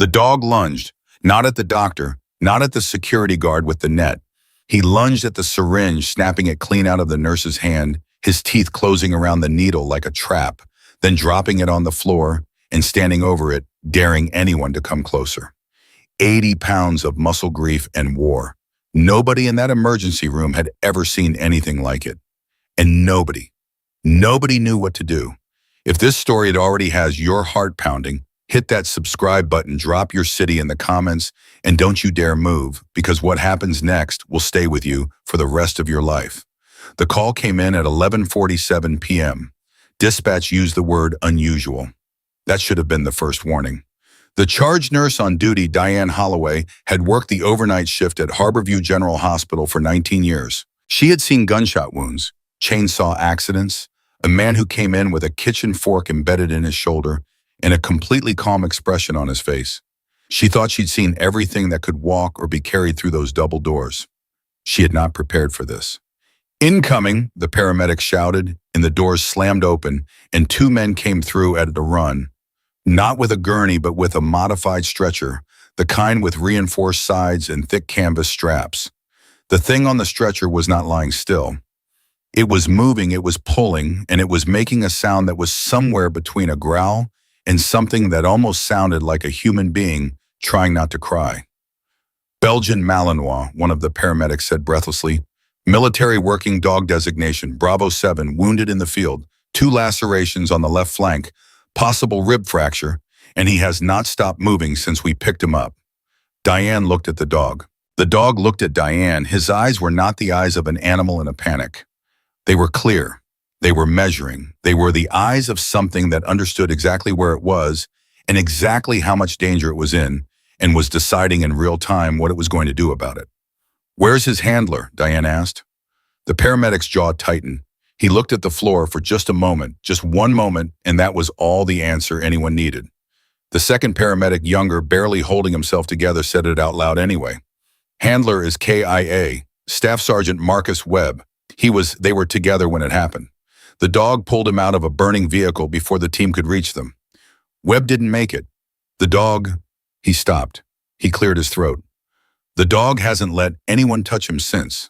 The dog lunged, not at the doctor, not at the security guard with the net. He lunged at the syringe, snapping it clean out of the nurse's hand, his teeth closing around the needle like a trap, then dropping it on the floor and standing over it, daring anyone to come closer. 80 pounds of muscle grief and war. Nobody in that emergency room had ever seen anything like it. And nobody knew what to do. If this story already has your heart pounding, hit that subscribe button, drop your city in the comments, and don't you dare move, because what happens next will stay with you for the rest of your life. The call came in at 11:47 p.m. Dispatch used the word unusual. That should have been the first warning. The charge nurse on duty, Diane Holloway, had worked the overnight shift at Harborview General Hospital for 19 years. She had seen gunshot wounds, chainsaw accidents, a man who came in with a kitchen fork embedded in his shoulder, and a completely calm expression on his face. She thought she'd seen everything that could walk or be carried through those double doors. She had not prepared for this. "Incoming," the paramedic shouted, and the doors slammed open, and two men came through at a run. Not with a gurney, but with a modified stretcher, the kind with reinforced sides and thick canvas straps. The thing on the stretcher was not lying still. It was moving, it was pulling, and it was making a sound that was somewhere between a growl and something that almost sounded like a human being trying not to cry. "Belgian Malinois," one of the paramedics said breathlessly. "Military working dog designation, Bravo 7, wounded in the field, 2 lacerations on the left flank, possible rib fracture, and he has not stopped moving since we picked him up." Diane looked at the dog. The dog looked at Diane. His eyes were not the eyes of an animal in a panic. They were clear. They were measuring. They were the eyes of something that understood exactly where it was and exactly how much danger it was in, and was deciding in real time what it was going to do about it. "Where's his handler?" Diane asked. The paramedic's jaw tightened. He looked at the floor for just a moment, just one moment, and that was all the answer anyone needed. The second paramedic, younger, barely holding himself together, said it out loud anyway. "Handler is KIA, Staff Sergeant Marcus Webb. They were together when it happened. The dog pulled him out of a burning vehicle before the team could reach them. Webb didn't make it. The dog..." He stopped. He cleared his throat. "The dog hasn't let anyone touch him since."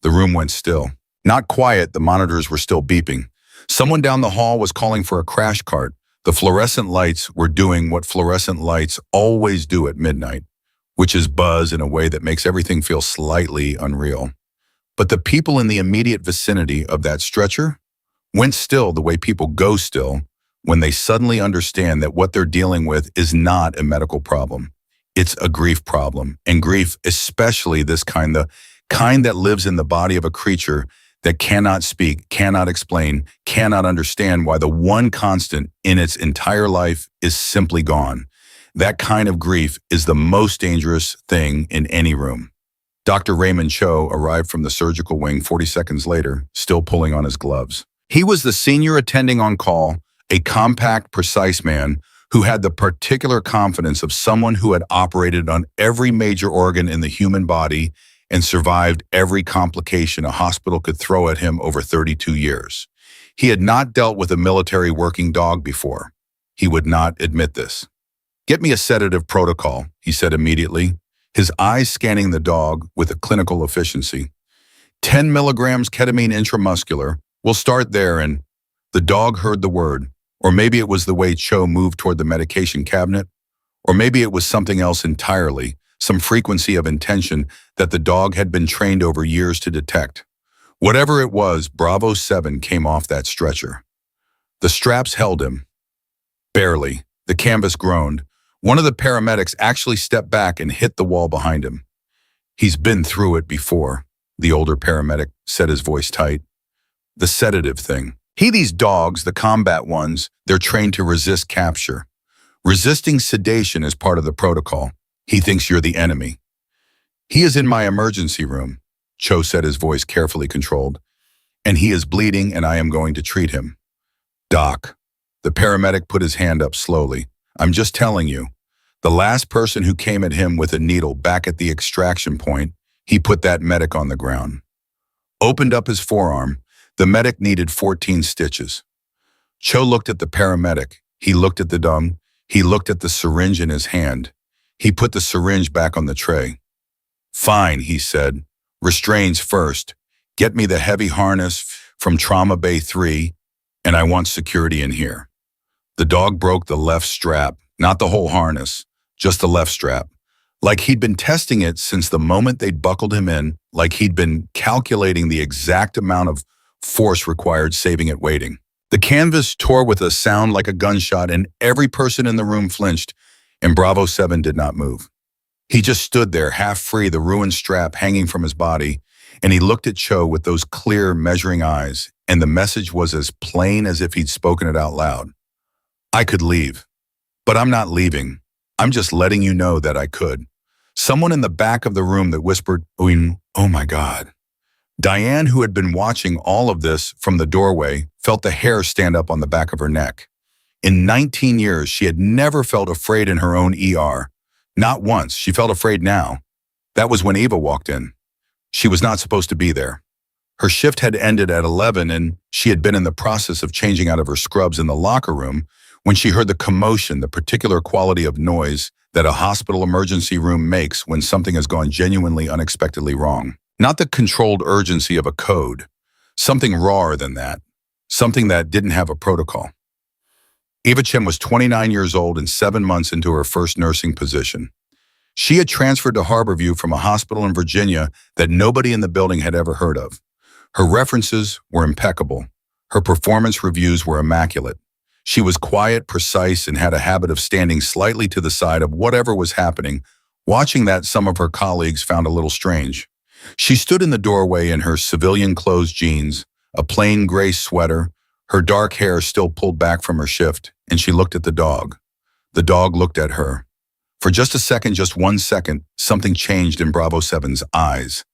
The room went still. Not quiet, the monitors were still beeping. Someone down the hall was calling for a crash cart. The fluorescent lights were doing what fluorescent lights always do at midnight, which is buzz in a way that makes everything feel slightly unreal. But the people in the immediate vicinity of that stretcher went still the way people go still when they suddenly understand that what they're dealing with is not a medical problem. It's a grief problem. And grief, especially this kind, the kind that lives in the body of a creature that cannot speak, cannot explain, cannot understand why the one constant in its entire life is simply gone. That kind of grief is the most dangerous thing in any room. Dr. Raymond Cho arrived from the surgical wing 40 seconds later, still pulling on his gloves. He was the senior attending on call, a compact, precise man who had the particular confidence of someone who had operated on every major organ in the human body and survived every complication a hospital could throw at him over 32 years. He had not dealt with a military working dog before. He would not admit this. "Get me a sedative protocol," he said immediately, his eyes scanning the dog with a clinical efficiency. 10 milligrams ketamine intramuscular. We'll start there. And the dog heard the word. Or maybe it was the way Cho moved toward the medication cabinet. Or maybe it was something else entirely, some frequency of intention that the dog had been trained over years to detect. Whatever it was, Bravo 7 came off that stretcher. The straps held him. Barely. The canvas groaned. One of the paramedics actually stepped back and hit the wall behind him. "He's been through it before," the older paramedic said, his voice tight. "The sedative thing. These dogs, the combat ones, they're trained to resist capture. Resisting sedation is part of the protocol. He thinks you're the enemy." "He is in my emergency room," Cho said, his voice carefully controlled. "And he is bleeding, and I am going to treat him." "Doc," the paramedic put his hand up slowly. "I'm just telling you. The last person who came at him with a needle back at the extraction point, he put that medic on the ground. Opened up his forearm. The medic needed 14 stitches." Cho looked at the paramedic. He looked at the dog. He looked at the syringe in his hand. He put the syringe back on the tray. Fine, he said. Restraints first. Get me the heavy harness from Trauma Bay 3, and I want security in here. The dog broke the left strap, not the whole harness, just the left strap. Like he'd been testing it since the moment they'd buckled him in, like he'd been calculating the exact amount of force required, saving it waiting. The canvas tore with a sound like a gunshot, and every person in the room flinched, and Bravo 7 did not move. He just stood there, half free, the ruined strap hanging from his body, and he looked at Cho with those clear, measuring eyes, and the message was as plain as if he'd spoken it out loud. I could leave, but I'm not leaving. I'm just letting you know that I could. Someone in the back of the room that whispered, "Oh my God." Diane, who had been watching all of this from the doorway, felt the hair stand up on the back of her neck. In 19 years, she had never felt afraid in her own ER. Not once. She felt afraid now. That was when Eva walked in. She was not supposed to be there. Her shift had ended at 11, and she had been in the process of changing out of her scrubs in the locker room when she heard the commotion, the particular quality of noise that a hospital emergency room makes when something has gone genuinely unexpectedly wrong. Not the controlled urgency of a code. Something rawer than that. Something that didn't have a protocol. Eva Chen was 29 years old and 7 months into her first nursing position. She had transferred to Harborview from a hospital in Virginia that nobody in the building had ever heard of. Her references were impeccable. Her performance reviews were immaculate. She was quiet, precise, and had a habit of standing slightly to the side of whatever was happening, watching that some of her colleagues found a little strange. She stood in the doorway in her civilian clothes jeans, a plain gray sweater, her dark hair still pulled back from her shift, and she looked at the dog. The dog looked at her. For just a second, just 1 second, something changed in Bravo 7's eyes.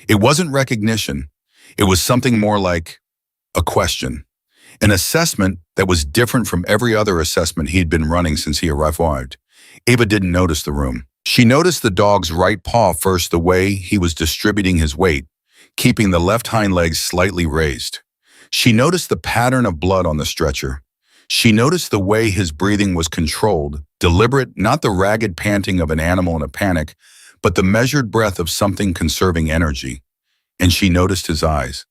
It wasn't recognition. It was something more like a question. An assessment that was different from every other assessment he'd been running since he arrived. Ava didn't notice the room. She noticed the dog's right paw first, the way he was distributing his weight, keeping the left hind leg slightly raised. She noticed the pattern of blood on the stretcher. She noticed the way his breathing was controlled, deliberate, not the ragged panting of an animal in a panic, but the measured breath of something conserving energy. And she noticed his eyes,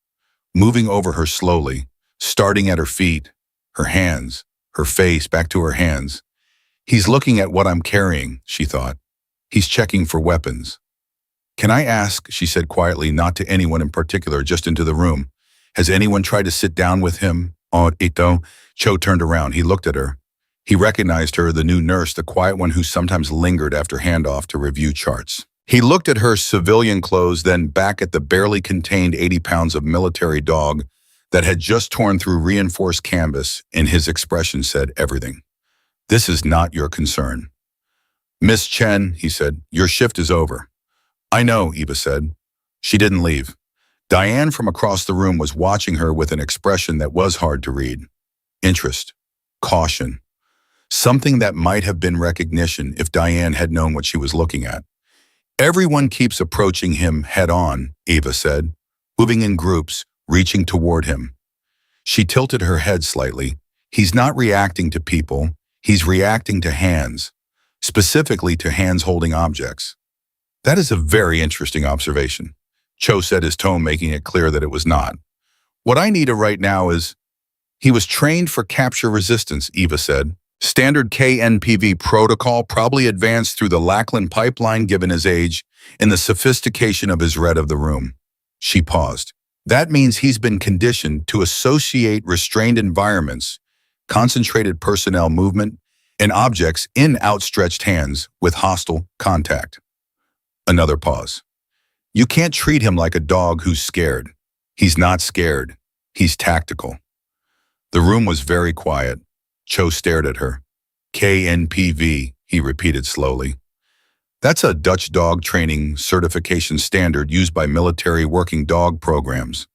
moving over her slowly, starting at her feet, her hands, her face, back to her hands. He's looking at what I'm carrying, she thought. He's checking for weapons. Can I ask, she said quietly, not to anyone in particular, just into the room. Has anyone tried to sit down with him? Oh, Ito. Cho turned around. He looked at her. He recognized her, the new nurse, the quiet one who sometimes lingered after handoff to review charts. He looked at her civilian clothes, then back at the barely contained 80 pounds of military dog that had just torn through reinforced canvas, and his expression said everything. This is not your concern. Miss Chen, he said, your shift is over. I know, Eva said. She didn't leave. Diane from across the room was watching her with an expression that was hard to read. Interest. Caution. Something that might have been recognition if Diane had known what she was looking at. Everyone keeps approaching him head-on, Eva said, moving in groups, reaching toward him. She tilted her head slightly. He's not reacting to people. He's reacting to hands, specifically to hands holding objects. That is a very interesting observation. Cho said, his tone making it clear that it was not. What I need right now is... He was trained for capture resistance, Eva said. Standard KNPV protocol, probably advanced through the Lackland pipeline given his age and the sophistication of his read of the room. She paused. That means he's been conditioned to associate restrained environments, concentrated personnel movement, and objects in outstretched hands with hostile contact. Another pause. You can't treat him like a dog who's scared. He's not scared. He's tactical. The room was very quiet. Cho stared at her. KNPV, he repeated slowly. That's a Dutch dog training certification standard used by military working dog programs.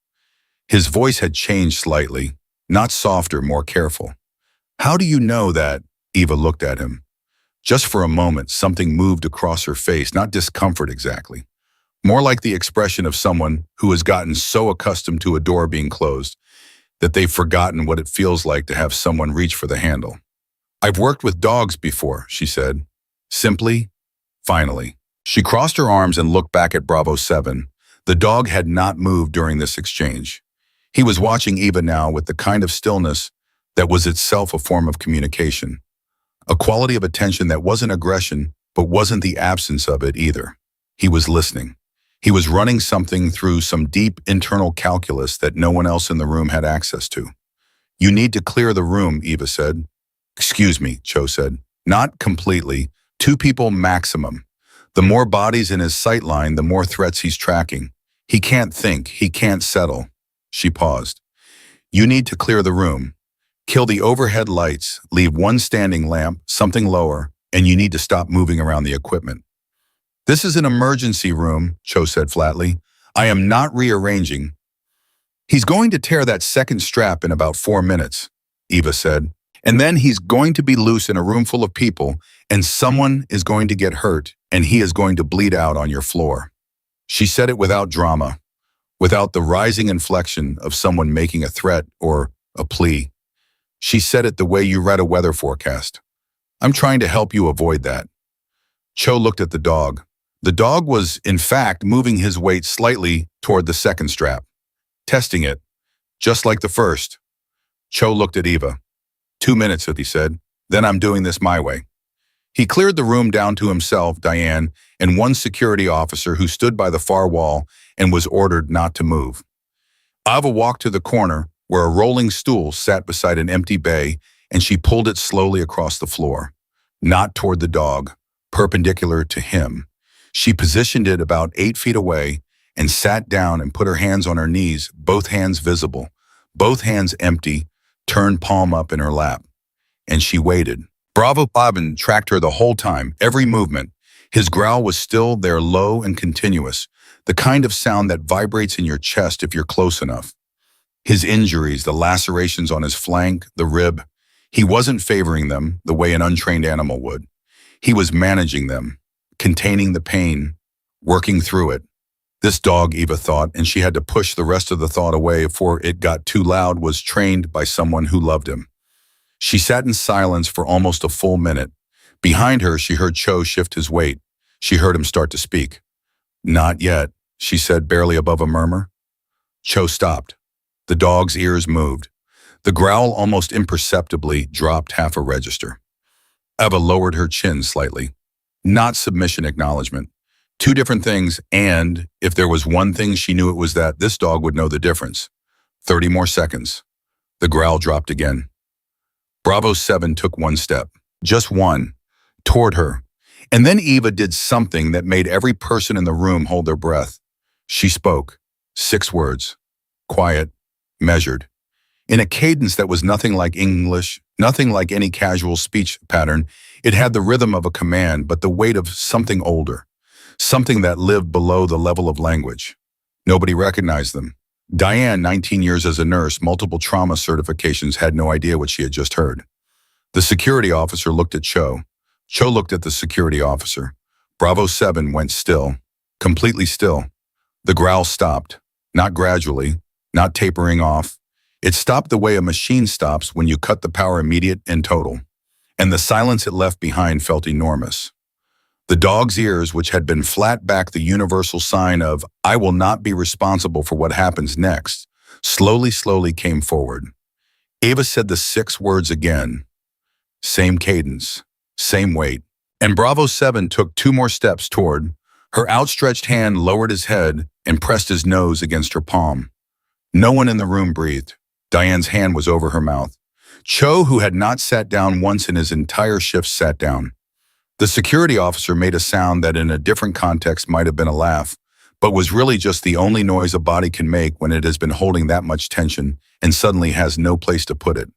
His voice had changed slightly, not softer, more careful. How do you know that? Eva looked at him. Just for a moment, something moved across her face, not discomfort exactly. More like the expression of someone who has gotten so accustomed to a door being closed that they've forgotten what it feels like to have someone reach for the handle. I've worked with dogs before, she said. Simply, finally. She crossed her arms and looked back at Bravo 7. The dog had not moved during this exchange. He was watching Eva now with the kind of stillness that was itself a form of communication. A quality of attention that wasn't aggression, but wasn't the absence of it either. He was listening. He was running something through some deep internal calculus that no one else in the room had access to. You need to clear the room, Eva said. Excuse me, Cho said. Not completely. 2 people maximum. The more bodies in his sightline, the more threats he's tracking. He can't think. He can't settle. She paused. You need to clear the room. Kill the overhead lights, leave 1 standing lamp, something lower, and you need to stop moving around the equipment. This is an emergency room, Cho said flatly. I am not rearranging. He's going to tear that second strap in about 4 minutes, Eva said. And then he's going to be loose in a room full of people, and someone is going to get hurt, and he is going to bleed out on your floor. She said it without drama, without the rising inflection of someone making a threat or a plea. She said it the way you read a weather forecast. I'm trying to help you avoid that. Cho looked at the dog. The dog was, in fact, moving his weight slightly toward the second strap, testing it, just like the first. Cho looked at Eva. 2 minutes, he said. Then I'm doing this my way. He cleared the room down to himself, Diane, and 1 security officer who stood by the far wall and was ordered not to move. Ava walked to the corner where a rolling stool sat beside an empty bay, and she pulled it slowly across the floor, not toward the dog, perpendicular to him. She positioned it about 8 feet away and sat down and put her hands on her knees, both hands visible, both hands empty, turned palm up in her lap. And she waited. Bravo Bobbin tracked her the whole time, every movement. His growl was still there, low and continuous, the kind of sound that vibrates in your chest if you're close enough. His injuries, the lacerations on his flank, the rib, he wasn't favoring them the way an untrained animal would. He was managing them, containing the pain, working through it. This dog, Eva thought, and she had to push the rest of the thought away before it got too loud, was trained by someone who loved him. She sat in silence for almost a full minute. Behind her, she heard Cho shift his weight. She heard him start to speak. Not yet, she said, barely above a murmur. Cho stopped. The dog's ears moved. The growl almost imperceptibly dropped half a register. Eva lowered her chin slightly. Not submission acknowledgement. 2 different things, and if there was one thing she knew, it was that this dog would know the difference. 30 more seconds. The growl dropped again. Bravo 7 took 1 step, just 1, toward her. And then Eva did something that made every person in the room hold their breath. She spoke. 6 words. Quiet, measured. In a cadence that was nothing like English, nothing like any casual speech pattern. It had the rhythm of a command, but the weight of something older. Something that lived below the level of language. Nobody recognized them. Diane, 19 years as a nurse, multiple trauma certifications, had no idea what she had just heard. The security officer looked at Cho. Cho looked at the security officer. Bravo 7 went still, completely still. The growl stopped, not gradually, not tapering off. It stopped the way a machine stops when you cut the power immediate and total. And the silence it left behind felt enormous. The dog's ears, which had been flat back, the universal sign of, I will not be responsible for what happens next, slowly came forward. Eva said the 6 words again. Same cadence, same weight. And Bravo 7 took 2 more steps toward. Her outstretched hand lowered his head and pressed his nose against her palm. No one in the room breathed. Diane's hand was over her mouth. Cho, who had not sat down once in his entire shift, sat down. The security officer made a sound that in a different context might have been a laugh, but was really just the only noise a body can make when it has been holding that much tension and suddenly has no place to put it.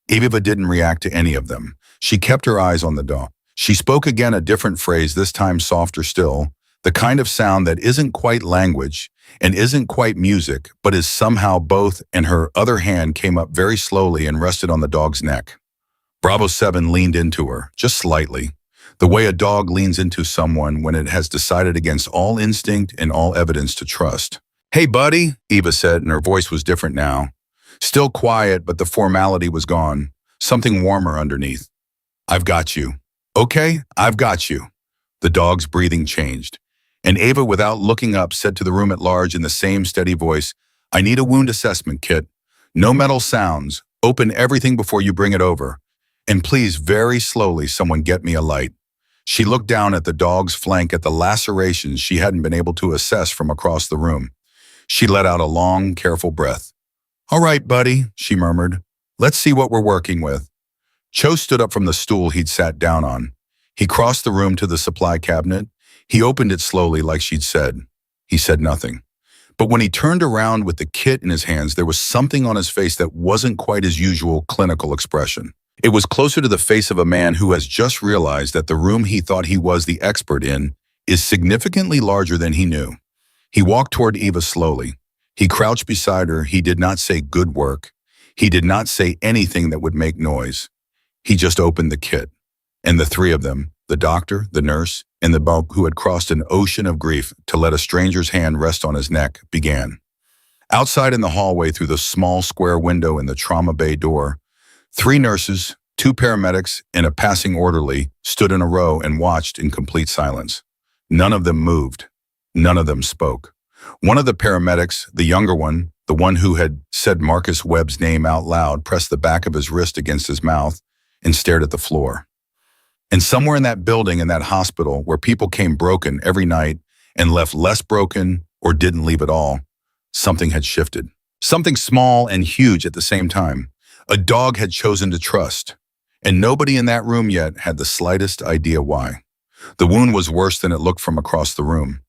Eva didn't react to any of them. She kept her eyes on the dog. She spoke again, a different phrase, this time softer still, the kind of sound that isn't quite language and isn't quite music, but is somehow both, and her other hand came up very slowly and rested on the dog's neck. Bravo 7 leaned into her, just slightly. The way a dog leans into someone when it has decided against all instinct and all evidence to trust. Hey, buddy, Eva said, and her voice was different now. Still quiet, but the formality was gone. Something warmer underneath. I've got you. Okay, I've got you. The dog's breathing changed, and Ava, without looking up, said to the room at large in the same steady voice, I need a wound assessment kit. No metal sounds. Open everything before you bring it over. And please, very slowly, someone get me a light. She looked down at the dog's flank at the lacerations she hadn't been able to assess from across the room. She let out a long, careful breath. All right, buddy, she murmured. Let's see what we're working with. Cho stood up from the stool he'd sat down on. He crossed the room to the supply cabinet. He opened it slowly like she'd said. He said nothing. But when he turned around with the kit in his hands, there was something on his face that wasn't quite his usual clinical expression. It was closer to the face of a man who has just realized that the room he thought he was the expert in is significantly larger than he knew. He walked toward Eva slowly. He crouched beside her. He did not say good work. He did not say anything that would make noise. He just opened the kit. And the three of them, the doctor, the nurse, and the bub who had crossed an ocean of grief to let a stranger's hand rest on his neck, began. Outside in the hallway through the small square window in the trauma bay door, 3 nurses, 2 paramedics, and a passing orderly stood in a row and watched in complete silence. None of them moved. None of them spoke. One of the paramedics, the younger one, the one who had said Marcus Webb's name out loud, pressed the back of his wrist against his mouth and stared at the floor. And somewhere in that building, in that hospital, where people came broken every night and left less broken or didn't leave at all, something had shifted. Something small and huge at the same time. A dog had chosen to trust, and nobody in that room yet had the slightest idea why. The wound was worse than it looked from across the room.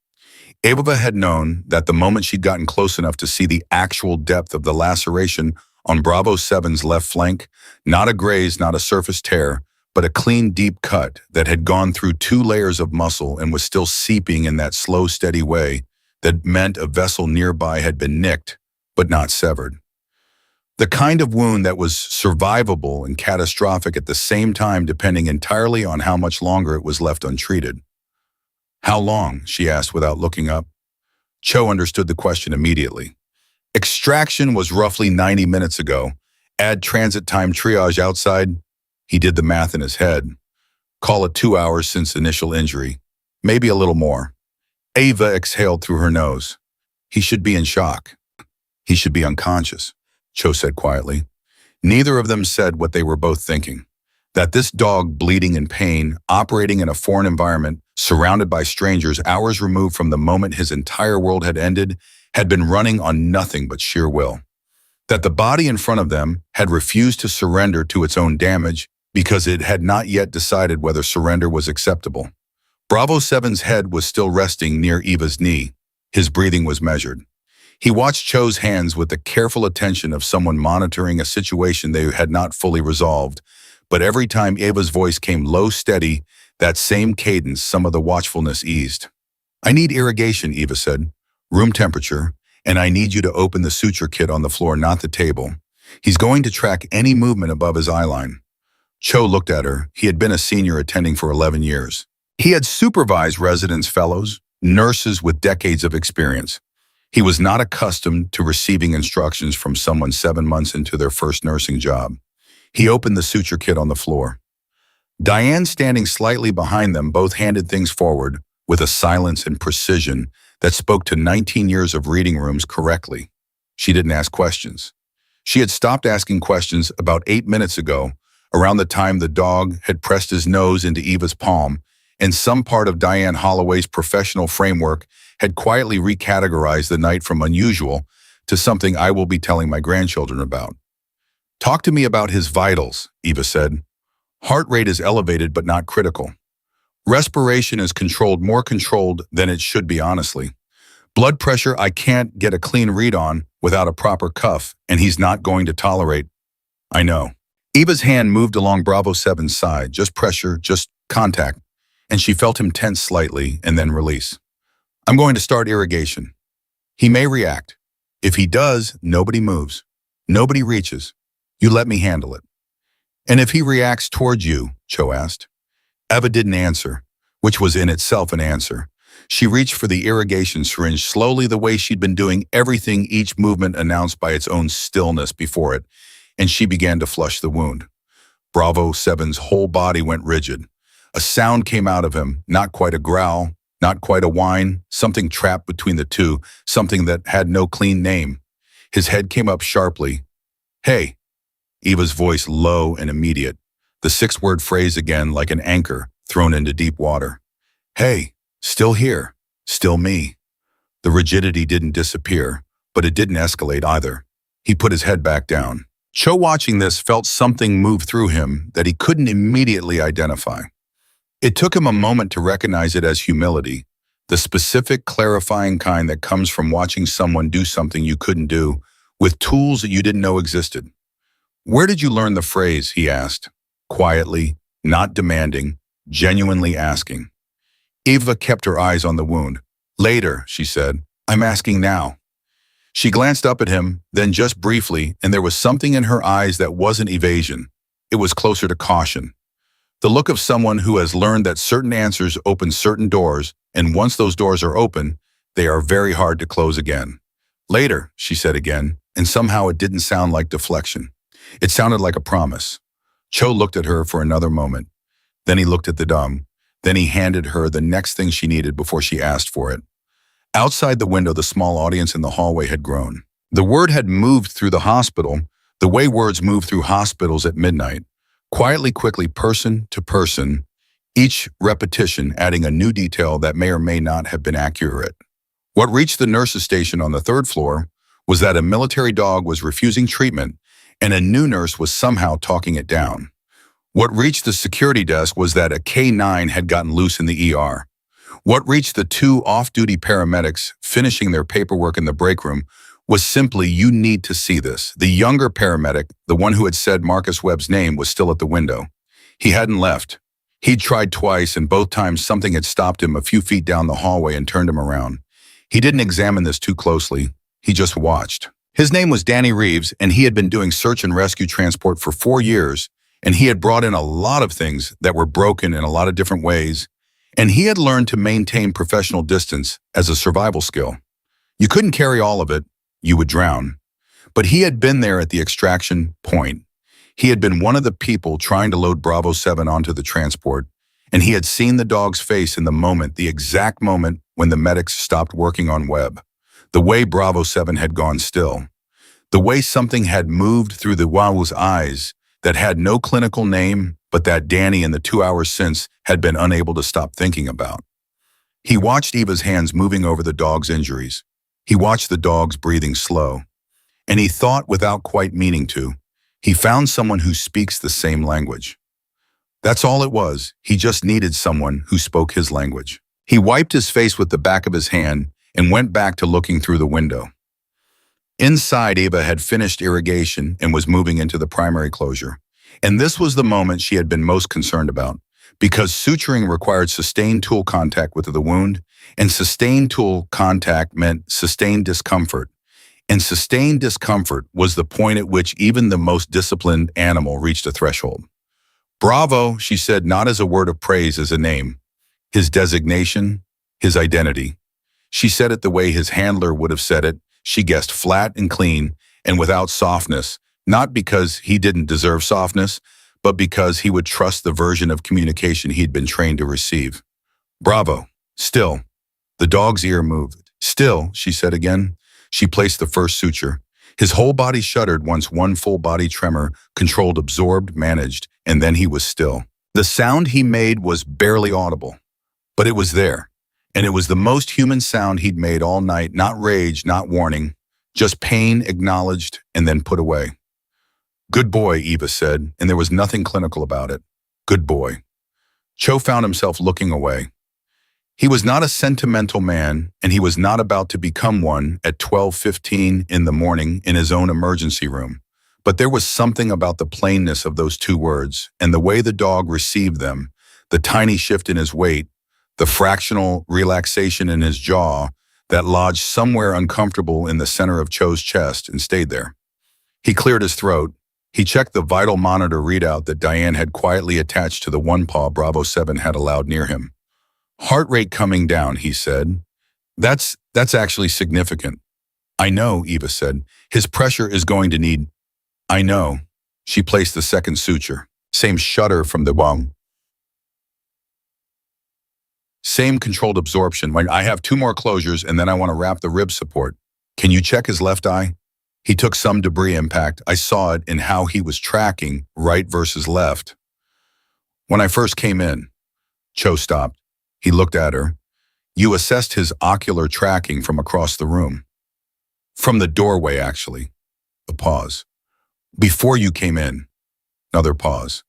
Ava had known that the moment she'd gotten close enough to see the actual depth of the laceration on Bravo 7's left flank, not a graze, not a surface tear, but a clean, deep cut that had gone through 2 layers of muscle and was still seeping in that slow, steady way that meant a vessel nearby had been nicked, but not severed. The kind of wound that was survivable and catastrophic at the same time, depending entirely on how much longer it was left untreated. How long? She asked without looking up. Cho understood the question immediately. Extraction was roughly 90 minutes ago. Add transit time triage outside. He did the math in his head. Call it 2 hours since initial injury. Maybe a little more. Ava exhaled through her nose. He should be in shock. He should be unconscious, Cho said quietly. Neither of them said what they were both thinking. That this dog, bleeding in pain, operating in a foreign environment, surrounded by strangers hours removed from the moment his entire world had ended, had been running on nothing but sheer will. That the body in front of them had refused to surrender to its own damage because it had not yet decided whether surrender was acceptable. Bravo 7's head was still resting near Eva's knee. His breathing was measured. He watched Cho's hands with the careful attention of someone monitoring a situation they had not fully resolved, but every time Eva's voice came low, steady, that same cadence, some of the watchfulness eased. I need irrigation, Eva said. Room temperature, and I need you to open the suture kit on the floor, not the table. He's going to track any movement above his eye line. Cho looked at her. He had been a senior attending for 11 years. He had supervised residence fellows, nurses with decades of experience. He was not accustomed to receiving instructions from someone 7 months into their first nursing job. He opened the suture kit on the floor. Diane, standing slightly behind them, both handed things forward with a silence and precision that spoke to 19 years of reading rooms correctly. She didn't ask questions. She had stopped asking questions about 8 minutes ago, around the time the dog had pressed his nose into Eva's palm, and some part of Diane Holloway's professional framework had quietly recategorized the night from unusual to something I will be telling my grandchildren about. Talk to me about his vitals, Eva said. Heart rate is elevated but not critical. Respiration is controlled, more controlled than it should be, honestly. Blood pressure I can't get a clean read on without a proper cuff, and he's not going to tolerate. I know. Eva's hand moved along Bravo 7's side, just pressure, just contact, and she felt him tense slightly and then release. I'm going to start irrigation. He may react. If he does, nobody moves. Nobody reaches. You let me handle it. And if he reacts toward you, Cho asked. Eva didn't answer, which was in itself an answer. She reached for the irrigation syringe slowly, the way she'd been doing everything, each movement announced by its own stillness before it, and she began to flush the wound. Bravo 7's whole body went rigid. A sound came out of him, not quite a growl, not quite a whine, something trapped between the two, something that had no clean name. His head came up sharply. Hey, Eva's voice low and immediate. The six-word phrase again like an anchor thrown into deep water. Hey, still here, still me. The rigidity didn't disappear, but it didn't escalate either. He put his head back down. Cho, watching this, felt something move through him that he couldn't immediately identify. It took him a moment to recognize it as humility, the specific, clarifying kind that comes from watching someone do something you couldn't do, with tools that you didn't know existed. Where did you learn the phrase, he asked, quietly, not demanding, genuinely asking. Eva kept her eyes on the wound. Later, she said, I'm asking now. She glanced up at him, then just briefly, and there was something in her eyes that wasn't evasion. It was closer to caution. The look of someone who has learned that certain answers open certain doors, and once those doors are open, they are very hard to close again. Later, she said again, and somehow it didn't sound like deflection. It sounded like a promise. Cho looked at her for another moment. Then he looked at the dog. Then he handed her the next thing she needed before she asked for it. Outside the window, the small audience in the hallway had grown. The word had moved through the hospital, the way words move through hospitals at midnight, quietly, quickly, person to person, each repetition adding a new detail that may or may not have been accurate. What reached the nurse's station on the third floor was that a military dog was refusing treatment and a new nurse was somehow talking it down. What reached the security desk was that a canine had gotten loose in the ER. What reached the two off-duty paramedics finishing their paperwork in the break room was simply, you need to see this. The younger paramedic, the one who had said Marcus Webb's name, was still at the window. He hadn't left. He'd tried twice, and both times something had stopped him a few feet down the hallway and turned him around. He didn't examine this too closely. He just watched. His name was Danny Reeves, and he had been doing search and rescue transport for 4 years, and he had brought in a lot of things that were broken in a lot of different ways, and he had learned to maintain professional distance as a survival skill. You couldn't carry all of it, you would drown. But he had been there at the extraction point. He had been one of the people trying to load Bravo 7 onto the transport, and he had seen the dog's face in the moment, the exact moment when the medics stopped working on Webb. The way Bravo 7 had gone still. The way something had moved through the Wow's eyes that had no clinical name, but that Danny in the 2 hours since had been unable to stop thinking about. He watched Eva's hands moving over the dog's injuries. He watched the dog's breathing slow. And he thought, without quite meaning to, he found someone who speaks the same language. That's all it was. He just needed someone who spoke his language. He wiped his face with the back of his hand and went back to looking through the window. Inside, Eva had finished irrigation and was moving into the primary closure. And this was the moment she had been most concerned about, because suturing required sustained tool contact with the wound, and sustained tool contact meant sustained discomfort. And sustained discomfort was the point at which even the most disciplined animal reached a threshold. Bravo, she said, not as a word of praise, as a name. His designation, his identity. She said it the way his handler would have said it. She guessed flat and clean and without softness, not because he didn't deserve softness, but because he would trust the version of communication he'd been trained to receive. Bravo. Still. The dog's ear moved. Still, she said again. She placed the first suture. His whole body shuddered once one full body tremor, controlled, absorbed, managed, and then he was still. The sound he made was barely audible, but it was there. And it was the most human sound he'd made all night, not rage, not warning, just pain acknowledged and then put away. Good boy, Eva said, and there was nothing clinical about it. Good boy. Cho found himself looking away. He was not a sentimental man, and he was not about to become one at 12:15 in the morning in his own emergency room. But there was something about the plainness of those two words and the way the dog received them, the tiny shift in his weight, the fractional relaxation in his jaw that lodged somewhere uncomfortable in the center of Cho's chest and stayed there. He cleared his throat. He checked the vital monitor readout that Diane had quietly attached to the one paw Bravo 7 had allowed near him. Heart rate coming down, he said. That's actually significant. I know, Eva said. His pressure is going to need... I know. She placed the second suture. Same shudder from the bung. Same controlled absorption. Like, I have two more closures and then I want to wrap the rib support. Can you check his left eye? He took some debris impact. I saw it in how he was tracking right versus left. When I first came in, Cho stopped. He looked at her. You assessed his ocular tracking from across the room. From the doorway, actually. A pause. Before you came in. Another pause.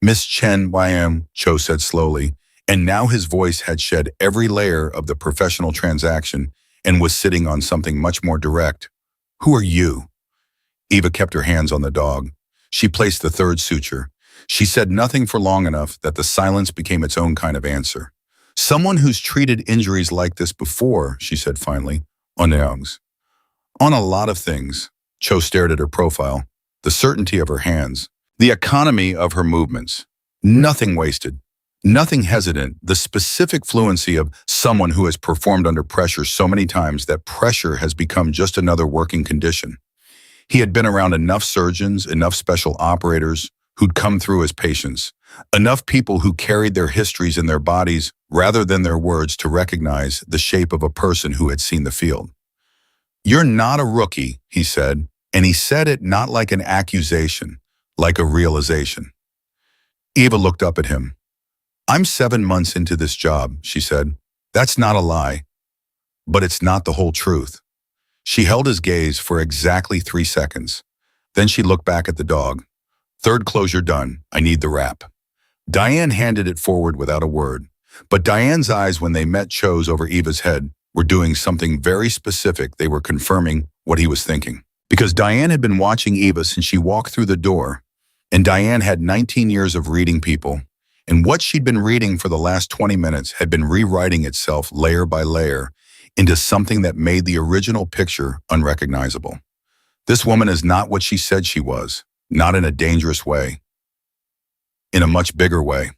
Miss Chen Yam, Cho said slowly, and now his voice had shed every layer of the professional transaction and was sitting on something much more direct. Who are you? Eva kept her hands on the dog. She placed the third suture. She said nothing for long enough that the silence became its own kind of answer. Someone who's treated injuries like this before, she said finally, on Young's. On a lot of things. Cho stared at her profile, the certainty of her hands, the economy of her movements. Nothing wasted, nothing hesitant, the specific fluency of someone who has performed under pressure so many times that pressure has become just another working condition. He had been around enough surgeons, enough special operators who'd come through as patients, enough people who carried their histories in their bodies rather than their words to recognize the shape of a person who had seen the field. You're not a rookie, he said, and he said it not like an accusation, like a realization. Eva looked up at him. I'm 7 months into this job, she said. That's not a lie, but it's not the whole truth. She held his gaze for exactly 3 seconds. Then she looked back at the dog. Third closure done. I need the wrap. Diane handed it forward without a word, but Diane's eyes, when they met Cho's over Eva's head, were doing something very specific. They were confirming what he was thinking. Because Diane had been watching Eva since she walked through the door, and Diane had 19 years of reading people, and what she'd been reading for the last 20 minutes had been rewriting itself layer by layer into something that made the original picture unrecognizable. This woman is not what she said she was, not in a dangerous way, in a much bigger way.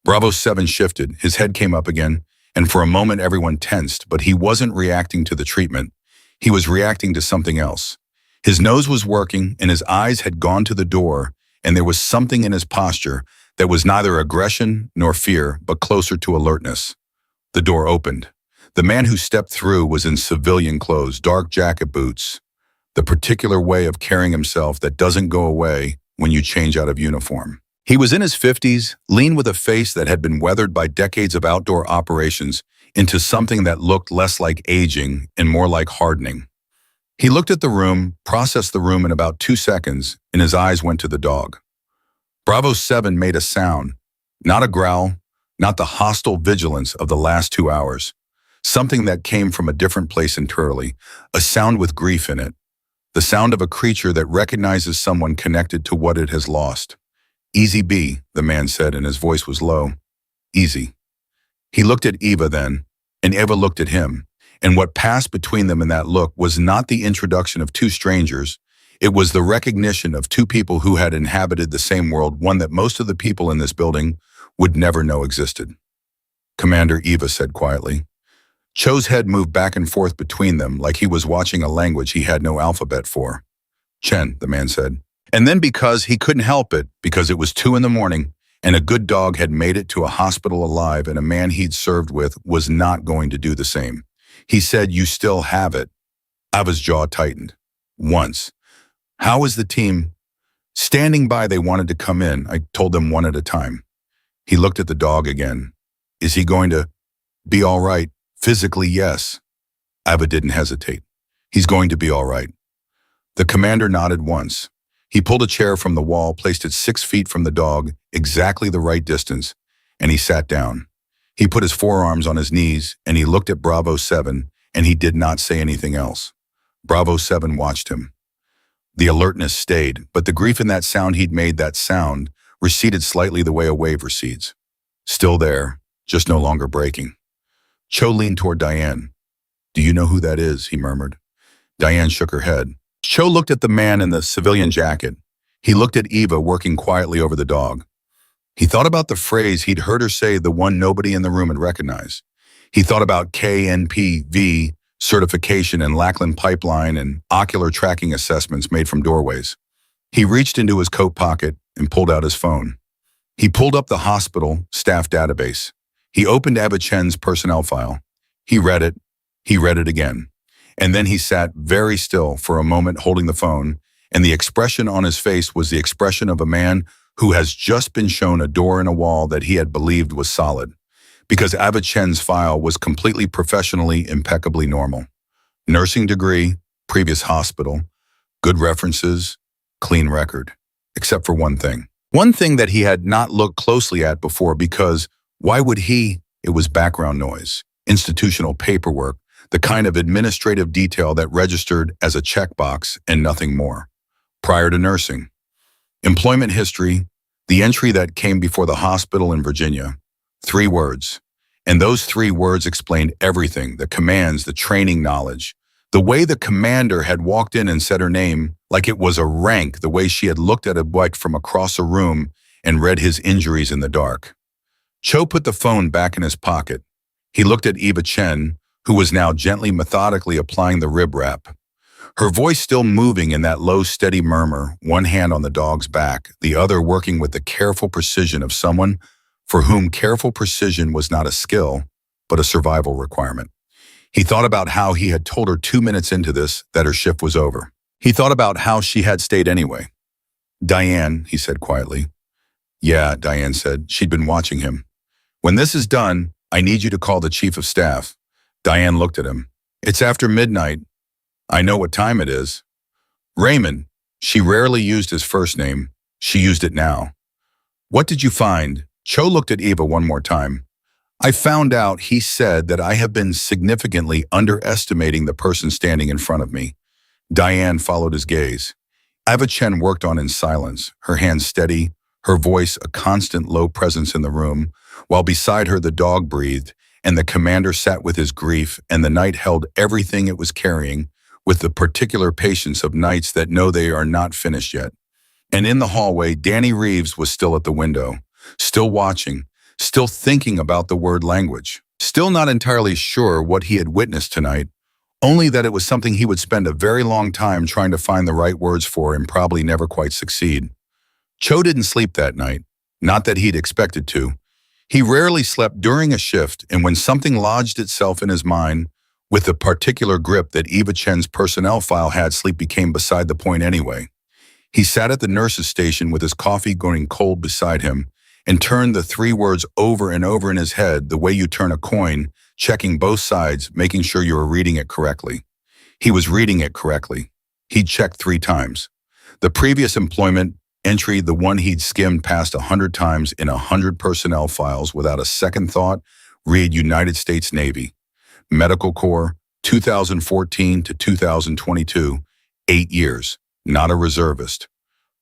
Bravo 7 shifted, his head came up again, and for a moment everyone tensed, but he wasn't reacting to the treatment. He was reacting to something else. His nose was working, and his eyes had gone to the door, and there was something in his posture that was neither aggression nor fear, but closer to alertness. The door opened. The man who stepped through was in civilian clothes, dark jacket, boots, the particular way of carrying himself that doesn't go away when you change out of uniform. He was in his 50s, lean with a face that had been weathered by decades of outdoor operations into something that looked less like aging and more like hardening. He looked at the room, processed the room in about 2 seconds, and his eyes went to the dog. Bravo 7 made a sound, not a growl, not the hostile vigilance of the last 2 hours. Something that came from a different place internally, a sound with grief in it, the sound of a creature that recognizes someone connected to what it has lost. Easy B, the man said, and his voice was low. Easy. He looked at Eva then, and Eva looked at him, and what passed between them in that look was not the introduction of two strangers, it was the recognition of two people who had inhabited the same world, one that most of the people in this building would never know existed. Commander, Eva said quietly. Cho's head moved back and forth between them like he was watching a language he had no alphabet for. Chen, the man said. And then because he couldn't help it, because it was 2 a.m, and a good dog had made it to a hospital alive and a man he'd served with was not going to do the same. He said, you still have it. Ava's jaw tightened. Once. How is the team? Standing by, they wanted to come in. I told them one at a time. He looked at the dog again. Is he going to be all right? Physically, yes. Ava didn't hesitate. He's going to be all right. The commander nodded once. He pulled a chair from the wall, placed it 6 feet from the dog, exactly the right distance, and he sat down. He put his forearms on his knees, and he looked at Bravo 7, and he did not say anything else. Bravo 7 watched him. The alertness stayed, but the grief in that sound he'd made that sound receded slightly the way a wave recedes. Still there, just no longer breaking. Cho leaned toward Diane. Do you know who that is? He murmured. Diane shook her head. Cho looked at the man in the civilian jacket. He looked at Eva working quietly over the dog. He thought about the phrase he'd heard her say, the one nobody in the room had recognized. He thought about KNPV certification and Lackland pipeline and ocular tracking assessments made from doorways. He reached into his coat pocket and pulled out his phone. He pulled up the hospital staff database. He opened Eva Chen's personnel file. He read it. He read it again. And then he sat very still for a moment holding the phone, and the expression on his face was the expression of a man who has just been shown a door in a wall that he had believed was solid, because Eva Chen's file was completely professionally, impeccably normal. Nursing degree, previous hospital, good references, clean record, except for one thing. One thing that he had not looked closely at before because, why would he? It was background noise, institutional paperwork, the kind of administrative detail that registered as a checkbox and nothing more. Prior to nursing. Employment history, the entry that came before the hospital in Virginia. 3 words. And those 3 words explained everything, the commands, the training knowledge. The way the commander had walked in and said her name like it was a rank, the way she had looked at a white from across a room and read his injuries in the dark. Cho put the phone back in his pocket. He looked at Eva Chen, who was now gently, methodically applying the rib wrap. Her voice still moving in that low, steady murmur, one hand on the dog's back, the other working with the careful precision of someone for whom careful precision was not a skill, but a survival requirement. He thought about how he had told her 2 minutes into this that her shift was over. He thought about how she had stayed anyway. "Diane," he said quietly. "Yeah," Diane said. She'd been watching him. "When this is done, I need you to call the chief of staff." Diane looked at him. "It's after midnight. I know what time it is." "Raymond." She rarely used his first name. She used it now. "What did you find?" Cho looked at Eva one more time. "I found out," he said, "that I have been significantly underestimating the person standing in front of me." Diane followed his gaze. Eva Chen worked on in silence, her hands steady, her voice a constant low presence in the room, while beside her the dog breathed, and the commander sat with his grief, and the night held everything it was carrying, with the particular patience of nights that know they are not finished yet. And in the hallway, Danny Reeves was still at the window, still watching, still thinking about the word language, still not entirely sure what he had witnessed tonight, only that it was something he would spend a very long time trying to find the right words for and probably never quite succeed. Cho didn't sleep that night, not that he'd expected to. He rarely slept during a shift, and when something lodged itself in his mind, with the particular grip that Eva Chen's personnel file had, sleep became beside the point anyway. He sat at the nurse's station with his coffee going cold beside him and turned the 3 words over and over in his head the way you turn a coin, checking both sides, making sure you were reading it correctly. He was reading it correctly. He'd checked 3 times. The previous employment entry, the one he'd skimmed past 100 times in 100 personnel files without a second thought, read United States Navy. Medical Corps, 2014 to 2022, 8 years, not a reservist.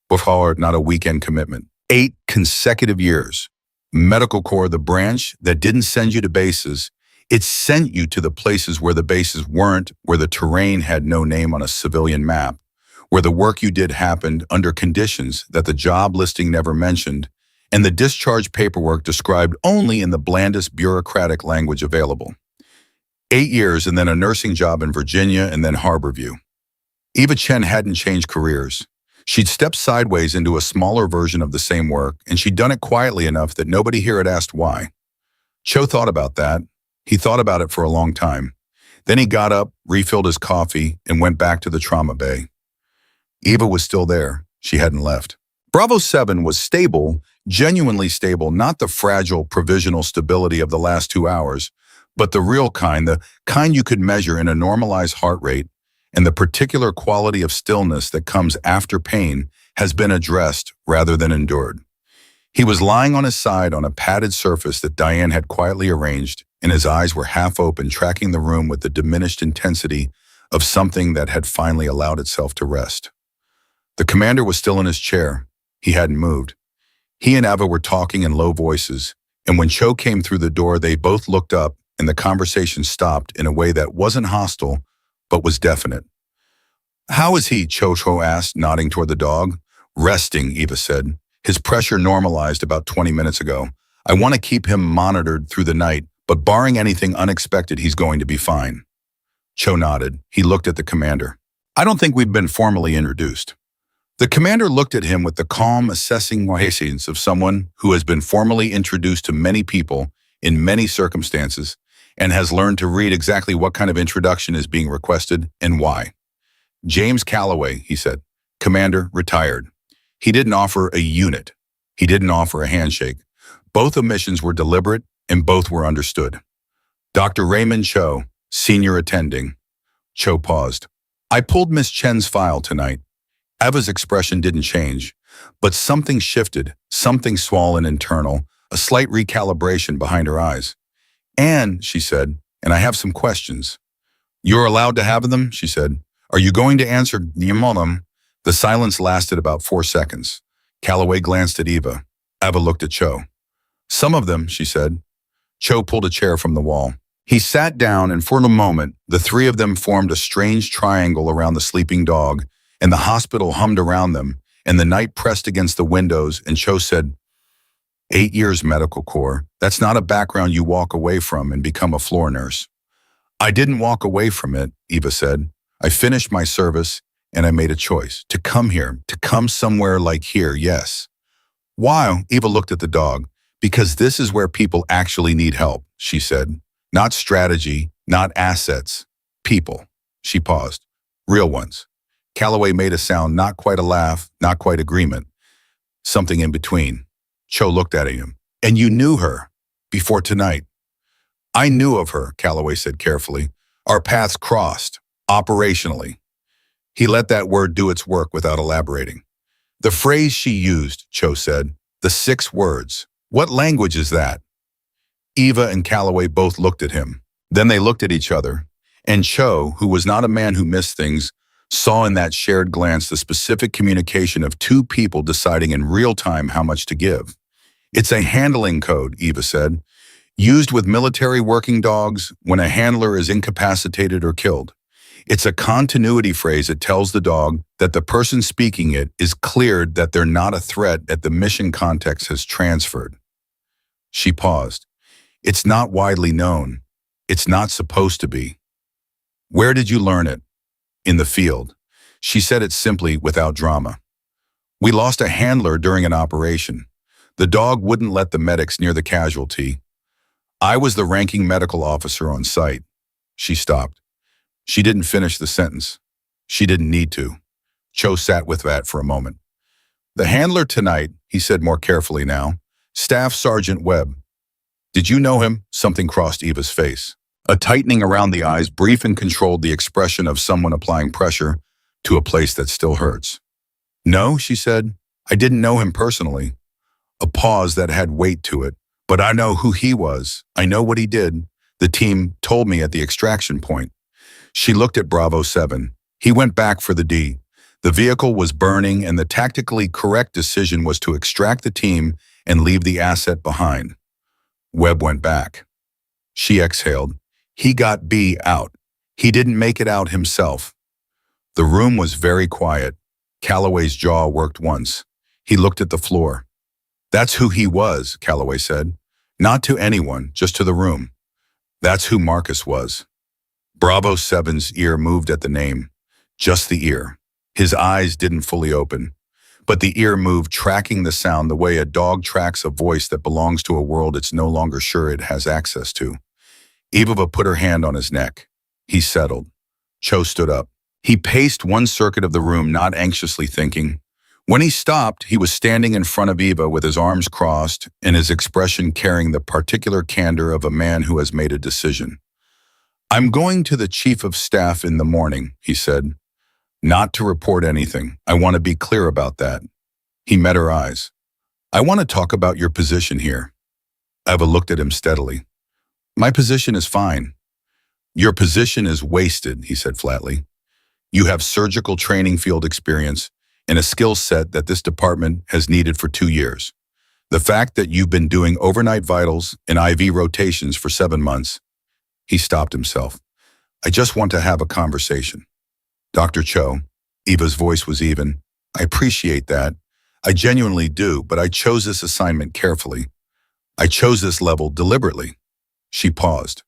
Before, not a weekend commitment. 8 consecutive years. Medical Corps, the branch that didn't send you to bases, it sent you to the places where the bases weren't, where the terrain had no name on a civilian map, where the work you did happened under conditions that the job listing never mentioned, and the discharge paperwork described only in the blandest bureaucratic language available. 8 years and then a nursing job in Virginia and then Harborview. Eva Chen hadn't changed careers. She'd stepped sideways into a smaller version of the same work, and she'd done it quietly enough that nobody here had asked why. Cho thought about that. He thought about it for a long time. Then he got up, refilled his coffee, and went back to the trauma bay. Eva was still there. She hadn't left. Bravo 7 was stable, genuinely stable, not the fragile, provisional stability of the last 2 hours, but the real kind, the kind you could measure in a normalized heart rate, and the particular quality of stillness that comes after pain has been addressed rather than endured. He was lying on his side on a padded surface that Diane had quietly arranged, and his eyes were half open, tracking the room with the diminished intensity of something that had finally allowed itself to rest. The commander was still in his chair. He hadn't moved. He and Eva were talking in low voices, and when Cho came through the door, they both looked up, and the conversation stopped in a way that wasn't hostile, but was definite. "How is he?" Cho asked, nodding toward the dog. "Resting," Eva said. "His pressure normalized about 20 minutes ago. I want to keep him monitored through the night, but barring anything unexpected, he's going to be fine." Cho nodded. He looked at the commander. "I don't think we've been formally introduced." The commander looked at him with the calm, assessing presence of someone who has been formally introduced to many people in many circumstances and has learned to read exactly what kind of introduction is being requested and why. James Calloway, he said, commander, retired. He didn't offer a unit. He didn't offer a handshake. Both omissions were deliberate and both were understood. Dr. Raymond Cho, senior attending. Cho paused. I pulled Miss Chen's file tonight. Eva's expression didn't change, but something shifted, something swollen internal, a slight recalibration behind her eyes. And, she said, and I have some questions. You're allowed to have them, she said. Are you going to answer them? The silence lasted about 4 seconds. Calloway glanced at Eva. Eva looked at Cho. Some of them, she said. Cho pulled a chair from the wall. He sat down, and for a moment, the three of them formed a strange triangle around the sleeping dog, and the hospital hummed around them, and the night pressed against the windows, and Cho said, 8 years medical corps. That's not a background you walk away from and become a floor nurse. I didn't walk away from it, Eva said. I finished my service, and I made a choice. To come here, to come somewhere like here, yes. Why? Eva looked at the dog. Because this is where people actually need help, she said. Not strategy, not assets. People. She paused. Real ones. Calloway made a sound, not quite a laugh, not quite agreement. Something in between. Cho looked at him. And you knew her before tonight. I knew of her, Calloway said carefully. Our paths crossed, operationally. He let that word do its work without elaborating. The phrase she used, Cho said, the 6 words. What language is that? Eva and Calloway both looked at him. Then they looked at each other. And Cho, who was not a man who missed things, saw in that shared glance the specific communication of 2 people deciding in real time how much to give. It's a handling code, Eva said, used with military working dogs when a handler is incapacitated or killed. It's a continuity phrase that tells the dog that the person speaking it is cleared that they're not a threat that the mission context has transferred. She paused. It's not widely known. It's not supposed to be. Where did you learn it? In the field. She said it simply, without drama. We lost a handler during an operation. The dog wouldn't let the medics near the casualty. I was the ranking medical officer on site. She stopped. She didn't finish the sentence. She didn't need to. Cho sat with that for a moment. The handler tonight, he said more carefully now, Staff Sergeant Webb. Did you know him? Something crossed Eva's face. A tightening around the eyes brief and controlled the expression of someone applying pressure to a place that still hurts. No, she said. I didn't know him personally. A pause that had weight to it. But I know who he was. I know what he did. The team told me at the extraction point. She looked at Bravo 7. He went back for the D. The vehicle was burning, and the tactically correct decision was to extract the team and leave the asset behind. Webb went back. She exhaled. He got B out. He didn't make it out himself. The room was very quiet. Calloway's jaw worked once. He looked at the floor. That's who he was, Calloway said. Not to anyone, just to the room. That's who Marcus was. Bravo 7's ear moved at the name. Just the ear. His eyes didn't fully open. But the ear moved, tracking the sound the way a dog tracks a voice that belongs to a world it's no longer sure it has access to. Eva put her hand on his neck. He settled. Cho stood up. He paced one circuit of the room, not anxiously thinking. When he stopped, he was standing in front of Eva with his arms crossed and his expression carrying the particular candor of a man who has made a decision. I'm going to the Chief of Staff in the morning, he said. Not to report anything. I want to be clear about that. He met her eyes. I want to talk about your position here. Eva looked at him steadily. My position is fine. Your position is wasted, he said flatly. You have surgical training field experience and a skill set that this department has needed for 2 years. The fact that you've been doing overnight vitals and IV rotations for 7 months. He stopped himself. I just want to have a conversation. Dr. Cho, Eva's voice was even. I appreciate that. I genuinely do, but I chose this assignment carefully. I chose this level deliberately. She paused.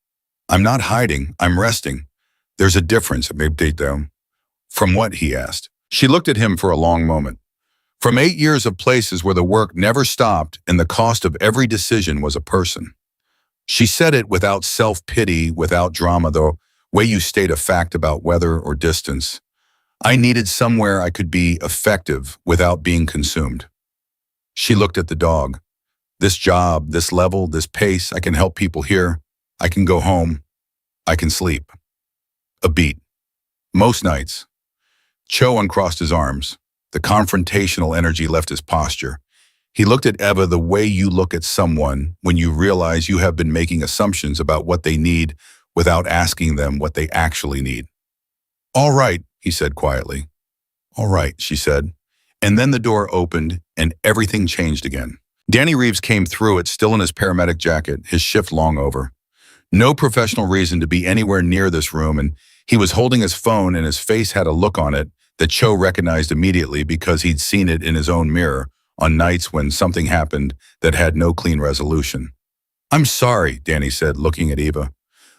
I'm not hiding, I'm resting. There's a difference, maybe though. From what, he asked. She looked at him for a long moment. From 8 years of places where the work never stopped and the cost of every decision was a person. She said it without self-pity, without drama, the way you state a fact about weather or distance. I needed somewhere I could be effective without being consumed. She looked at the dog. This job, this level, this pace, I can help people here. I can go home. I can sleep. A beat. Most nights. Cho uncrossed his arms. The confrontational energy left his posture. He looked at Eva the way you look at someone when you realize you have been making assumptions about what they need without asking them what they actually need. All right, he said quietly. All right, she said. And then the door opened and everything changed again. Danny Reeves came through it still in his paramedic jacket, his shift long over. No professional reason to be anywhere near this room, and he was holding his phone and his face had a look on it that Cho recognized immediately because he'd seen it in his own mirror on nights when something happened that had no clean resolution. I'm sorry, Danny said, looking at Eva.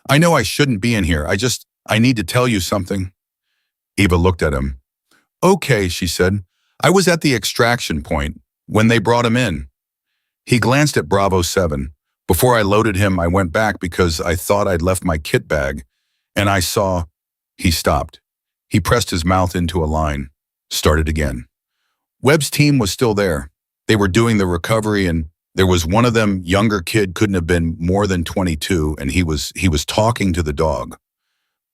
I know I shouldn't be in here. I need to tell you something. Eva looked at him. Okay, she said. I was at the extraction point when they brought him in. He glanced at Bravo 7. Before I loaded him, I went back because I thought I'd left my kit bag, and I saw. He stopped. He pressed his mouth into a line. Started again. Webb's team was still there. They were doing the recovery, and there was one of them, younger kid, couldn't have been more than 22, and he was talking to the dog,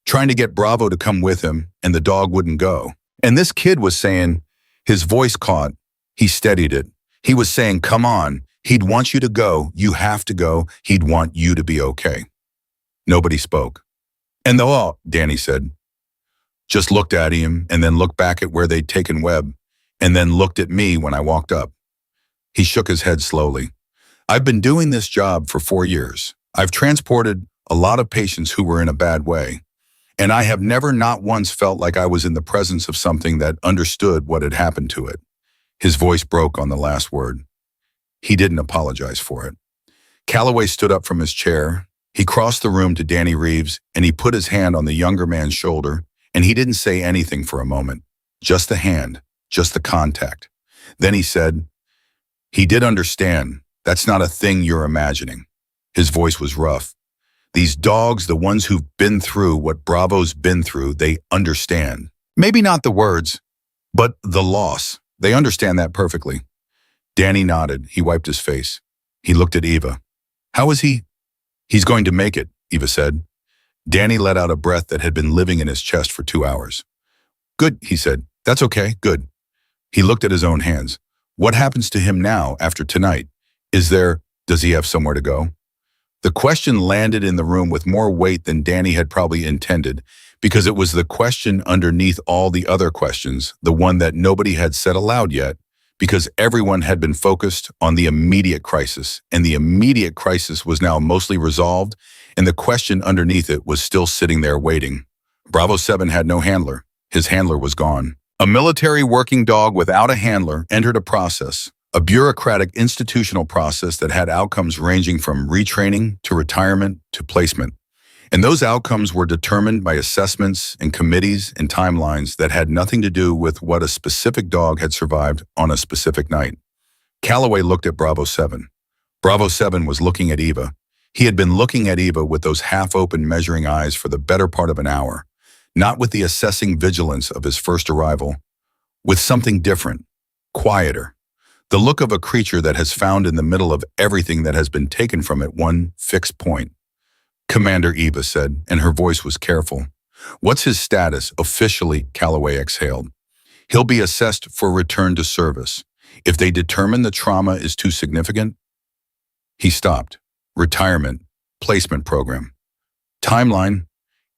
trying to get Bravo to come with him, and the dog wouldn't go. And this kid was saying, his voice caught. He steadied it. He was saying, come on. He'd want you to go. You have to go. He'd want you to be okay. Nobody spoke. And Danny said, just looked at him and then looked back at where they'd taken Webb and then looked at me when I walked up. He shook his head slowly. I've been doing this job for 4 years. I've transported a lot of patients who were in a bad way, and I have never not once felt like I was in the presence of something that understood what had happened to it. His voice broke on the last word. He didn't apologize for it. Calloway stood up from his chair. He crossed the room to Danny Reeves, and he put his hand on the younger man's shoulder, and he didn't say anything for a moment. Just the hand, just the contact. Then he said, he did understand. That's not a thing you're imagining. His voice was rough. These dogs, the ones who've been through what Bravo's been through, they understand. Maybe not the words, but the loss. They understand that perfectly. Danny nodded. He wiped his face. He looked at Eva. How is he? He's going to make it, Eva said. Danny let out a breath that had been living in his chest for 2 hours. Good, he said. That's okay, good. He looked at his own hands. What happens to him now after tonight? Does he have somewhere to go? The question landed in the room with more weight than Danny had probably intended, because it was the question underneath all the other questions, the one that nobody had said aloud yet, because everyone had been focused on the immediate crisis, and the immediate crisis was now mostly resolved, and the question underneath it was still sitting there waiting. Bravo 7 had no handler. His handler was gone. A military working dog without a handler entered a process, a bureaucratic institutional process that had outcomes ranging from retraining to retirement to placement. And those outcomes were determined by assessments and committees and timelines that had nothing to do with what a specific dog had survived on a specific night. Calloway looked at Bravo 7. Bravo 7 was looking at Eva. He had been looking at Eva with those half-open measuring eyes for the better part of an hour, not with the assessing vigilance of his first arrival, with something different, quieter, the look of a creature that has found in the middle of everything that has been taken from it one fixed point. Commander, Eva said, and her voice was careful. What's his status officially? Calloway exhaled. He'll be assessed for return to service. If they determine the trauma is too significant, he stopped. Retirement, placement program. Timeline,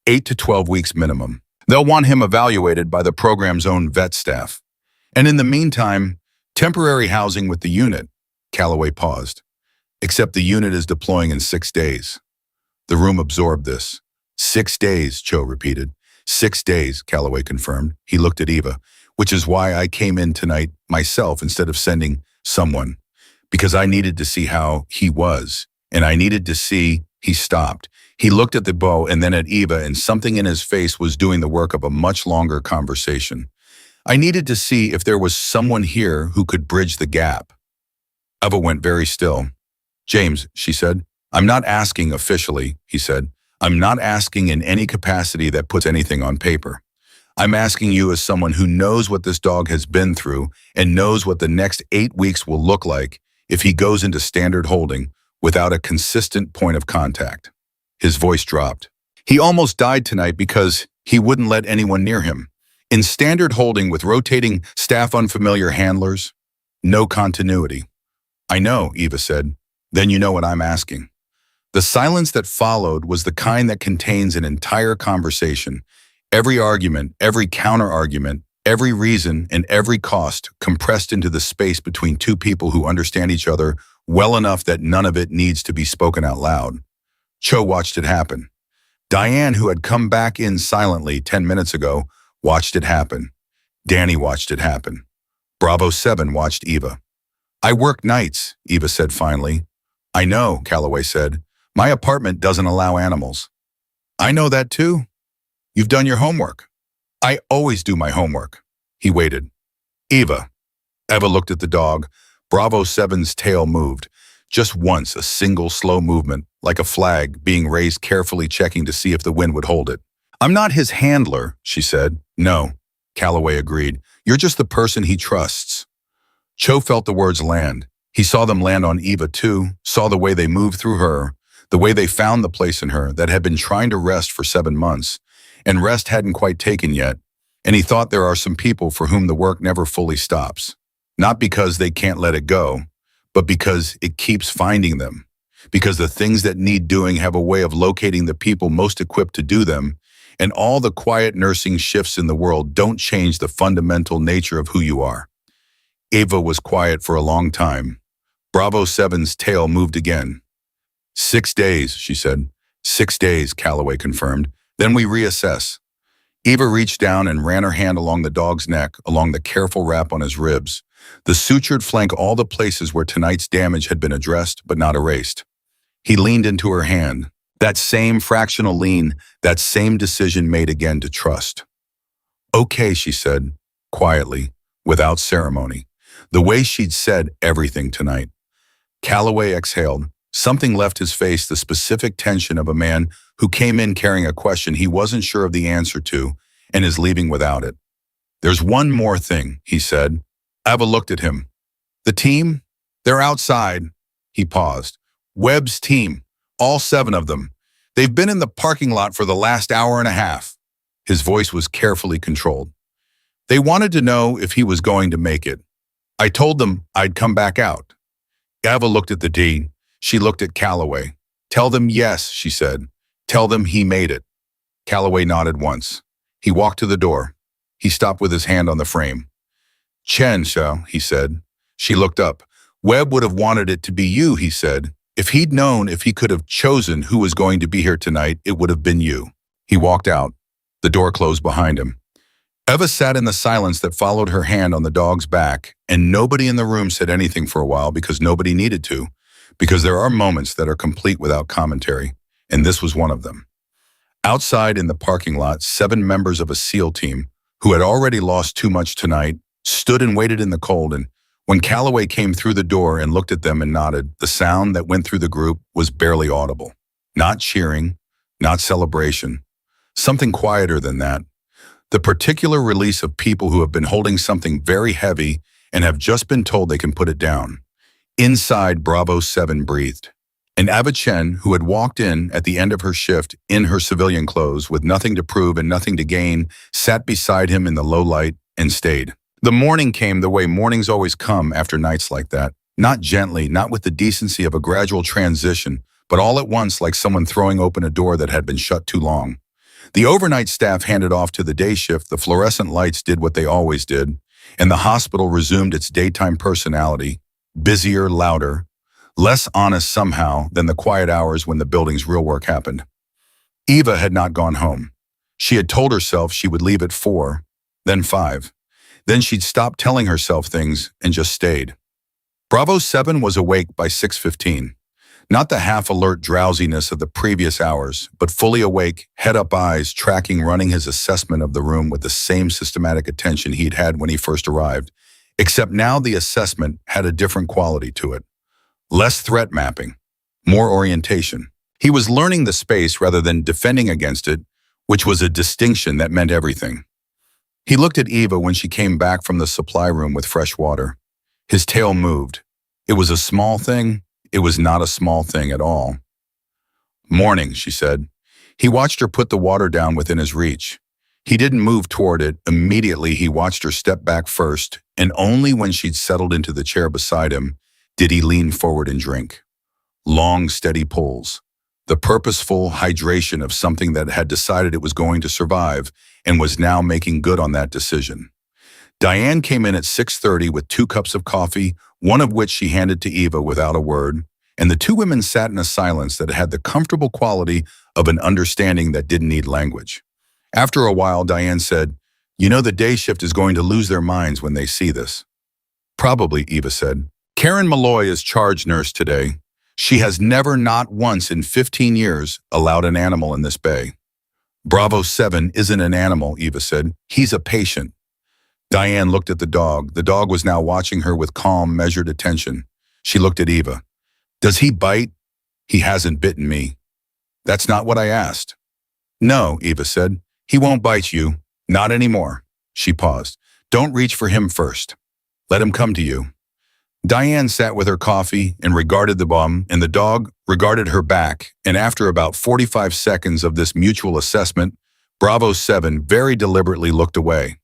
8 to 12 weeks minimum. They'll want him evaluated by the program's own vet staff. And in the meantime, temporary housing with the unit. Calloway paused. Except the unit is deploying in 6 days. The room absorbed this. 6 days, Cho repeated. 6 days, Calloway confirmed. He looked at Eva, which is why I came in tonight myself instead of sending someone, because I needed to see how he was, and I needed to see. He stopped. He looked at the bow and then at Eva, and something in his face was doing the work of a much longer conversation. I needed to see if there was someone here who could bridge the gap. Eva went very still. James, she said, I'm not asking officially, he said. I'm not asking in any capacity that puts anything on paper. I'm asking you as someone who knows what this dog has been through and knows what the next 8 weeks will look like if he goes into standard holding without a consistent point of contact. His voice dropped. He almost died tonight because he wouldn't let anyone near him. In standard holding with rotating staff unfamiliar handlers, no continuity. I know, Eva said. Then you know what I'm asking. The silence that followed was the kind that contains an entire conversation. Every argument, every counter-argument, every reason, and every cost compressed into the space between two people who understand each other well enough that none of it needs to be spoken out loud. Cho watched it happen. Diane, who had come back in silently 10 minutes ago, watched it happen. Danny watched it happen. Bravo 7 watched Eva. I work nights, Eva said finally. I know, Calloway said. My apartment doesn't allow animals. I know that too. You've done your homework. I always do my homework. He waited. Eva. Eva looked at the dog. Bravo 7's tail moved. Just once, a single slow movement, like a flag being raised carefully checking to see if the wind would hold it. I'm not his handler, she said. No, Calloway agreed. You're just the person he trusts. Cho felt the words land. He saw them land on Eva too, saw the way they moved through her, the way they found the place in her that had been trying to rest for 7 months, and rest hadn't quite taken yet, and he thought there are some people for whom the work never fully stops. Not because they can't let it go, but because it keeps finding them. Because the things that need doing have a way of locating the people most equipped to do them, and all the quiet nursing shifts in the world don't change the fundamental nature of who you are. Eva was quiet for a long time. Bravo 7's tail moved again. 6 days, she said. 6 days, Calloway confirmed. Then we reassess. Eva reached down and ran her hand along the dog's neck, along the careful wrap on his ribs. The sutured flank all the places where tonight's damage had been addressed but not erased. He leaned into her hand. That same fractional lean, that same decision made again to trust. Okay, she said, quietly, without ceremony. The way she'd said everything tonight. Calloway exhaled. Something left his face, the specific tension of a man who came in carrying a question he wasn't sure of the answer to and is leaving without it. There's one more thing, he said. Eva looked at him. The team? They're outside. He paused. Webb's team. All 7 of them. They've been in the parking lot for the last hour and a half. His voice was carefully controlled. They wanted to know if he was going to make it. I told them I'd come back out. Eva looked at the dean. She looked at Calloway. Tell them yes, she said. Tell them he made it. Calloway nodded once. He walked to the door. He stopped with his hand on the frame. Chen, he said. She looked up. Webb would have wanted it to be you, he said. If he'd known if he could have chosen who was going to be here tonight, it would have been you. He walked out. The door closed behind him. Eva sat in the silence that followed her hand on the dog's back, and nobody in the room said anything for a while because nobody needed to, because there are moments that are complete without commentary, and this was one of them. Outside in the parking lot, 7 members of a SEAL team, who had already lost too much tonight, stood and waited in the cold, and when Calloway came through the door and looked at them and nodded, the sound that went through the group was barely audible. Not cheering, not celebration. Something quieter than that. The particular release of people who have been holding something very heavy and have just been told they can put it down. Inside, Bravo 7 breathed. And Ava Chen, who had walked in at the end of her shift in her civilian clothes with nothing to prove and nothing to gain, sat beside him in the low light and stayed. The morning came the way mornings always come after nights like that. Not gently, not with the decency of a gradual transition, but all at once like someone throwing open a door that had been shut too long. The overnight staff handed off to the day shift, the fluorescent lights did what they always did, and the hospital resumed its daytime personality, busier, louder, less honest somehow than the quiet hours when the building's real work happened. Eva had not gone home. She had told herself she would leave at 4, then 5. Then she'd stop telling herself things and just stayed. Bravo 7 was awake by 6:15. Not the half-alert drowsiness of the previous hours, but fully awake, head-up eyes, tracking, running his assessment of the room with the same systematic attention he'd had when he first arrived. Except now the assessment had a different quality to it. Less threat mapping, more orientation. He was learning the space rather than defending against it, which was a distinction that meant everything. He looked at Eva when she came back from the supply room with fresh water. His tail moved. It was a small thing. It was not a small thing at all. "Morning," she said. He watched her put the water down within his reach. He didn't move toward it. Immediately, he watched her step back first, and only when she'd settled into the chair beside him did he lean forward and drink. Long, steady pulls. The purposeful hydration of something that had decided it was going to survive and was now making good on that decision. Diane came in at 6:30 with 2 cups of coffee, one of which she handed to Eva without a word, and the two women sat in a silence that had the comfortable quality of an understanding that didn't need language. After a while, Diane said, "You know the day shift is going to lose their minds when they see this." "Probably," Eva said. "Karen Malloy is charge nurse today. She has never, not once in 15 years, allowed an animal in this bay." "Bravo 7 isn't an animal," Eva said. "He's a patient." Diane looked at the dog. The dog was now watching her with calm, measured attention. She looked at Eva. "Does he bite?" "He hasn't bitten me." "That's not what I asked." "No," Eva said. "He won't bite you. Not anymore." She paused. "Don't reach for him first. Let him come to you." Diane sat with her coffee and regarded the bum, and the dog regarded her back, and after about 45 seconds of this mutual assessment, Bravo 7 very deliberately looked away.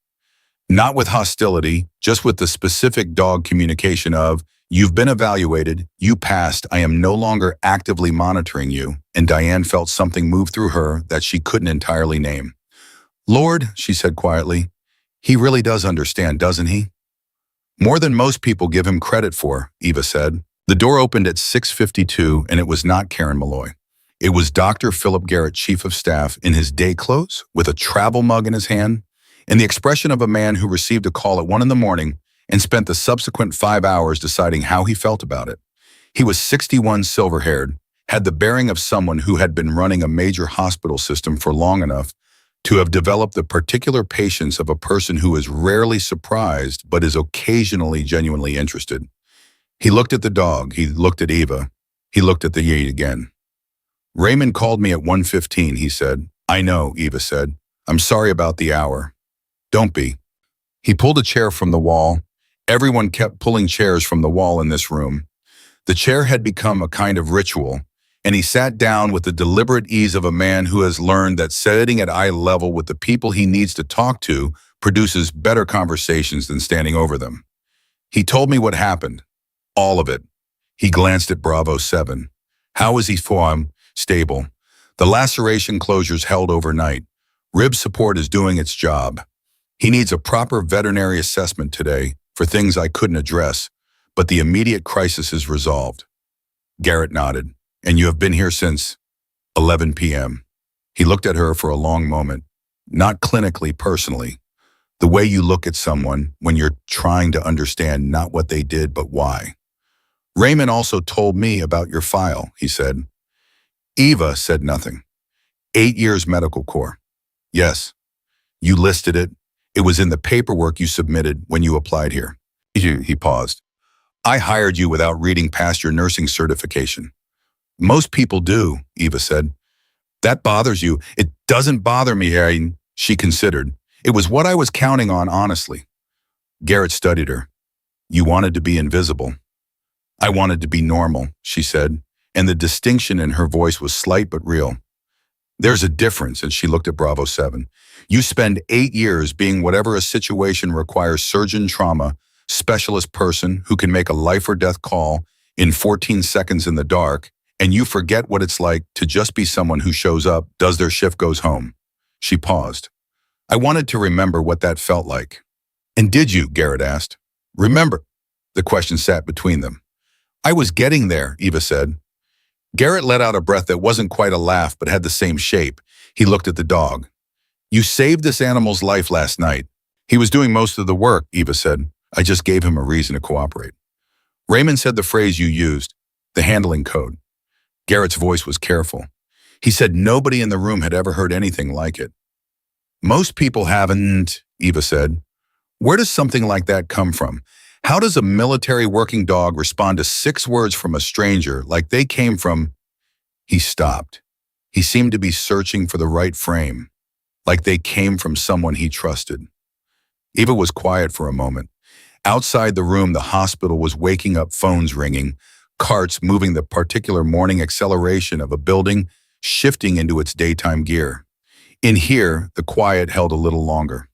Not with hostility, just with the specific dog communication of, "You've been evaluated, you passed, I am no longer actively monitoring you," and Diane felt something move through her that she couldn't entirely name. "Lord," she said quietly, "he really does understand, doesn't he?" "More than most people give him credit for," Eva said. The door opened at 6:52, and it was not Karen Malloy. It was Dr. Philip Garrett, Chief of Staff, in his day clothes, with a travel mug in his hand, and the expression of a man who received a call at 1 in the morning and spent the subsequent 5 hours deciding how he felt about it. He was 61, silver-haired, had the bearing of someone who had been running a major hospital system for long enough to have developed the particular patience of a person who is rarely surprised but is occasionally genuinely interested. He looked at the dog, he looked at Eva, he looked at the Yate again. "Raymond called me at 1:15, he said. "I know," Eva said. "I'm sorry about the hour." "Don't be." He pulled a chair from the wall. Everyone kept pulling chairs from the wall in this room. The chair had become a kind of ritual, and he sat down with the deliberate ease of a man who has learned that sitting at eye level with the people he needs to talk to produces better conversations than standing over them. "He told me what happened. All of it." He glanced at Bravo 7. "How is he form? Stable. The laceration closures held overnight. Rib support is doing its job. He needs a proper veterinary assessment today for things I couldn't address, but the immediate crisis is resolved." Garrett nodded. "And you have been here since 11 p.m. He looked at her for a long moment. "Not clinically, personally. The way you look at someone when you're trying to understand not what they did, but why." "Raymond also told me about your file," he said. Eva said nothing. 8 years medical corps. "Yes. You listed it. It was in the paperwork you submitted when you applied here." He paused. "I hired you without reading past your nursing certification." "Most people do," Eva said. "That bothers you." "It doesn't bother me," she considered. "It was what I was counting on, honestly." Garrett studied her. "You wanted to be invisible." "I wanted to be normal," she said, and the distinction in her voice was slight but real. "There's a difference," and she looked at Bravo 7. "You spend 8 years being whatever a situation requires surgeon trauma, specialist person who can make a life or death call in 14 seconds in the dark, and you forget what it's like to just be someone who shows up, does their shift, goes home." She paused. "I wanted to remember what that felt like." "And did you?" Garrett asked. "Remember?" The question sat between them. "I was getting there," Eva said. Garrett let out a breath that wasn't quite a laugh but had the same shape. He looked at the dog. "You saved this animal's life last night." "He was doing most of the work," Eva said. "I just gave him a reason to cooperate." "Raymond said the phrase you used, the handling code." Garrett's voice was careful. He said nobody in the room had ever heard anything like it. Most people haven't, Eva said. Where does something like that come from? How does a military working dog respond to 6 words from a stranger like they came from? He stopped. He seemed to be searching for the right frame, like they came from someone he trusted. Eva was quiet for a moment. Outside the room, the hospital was waking up, phones ringing, carts moving, the particular morning acceleration of a building shifting into its daytime gear. In here, the quiet held a little longer.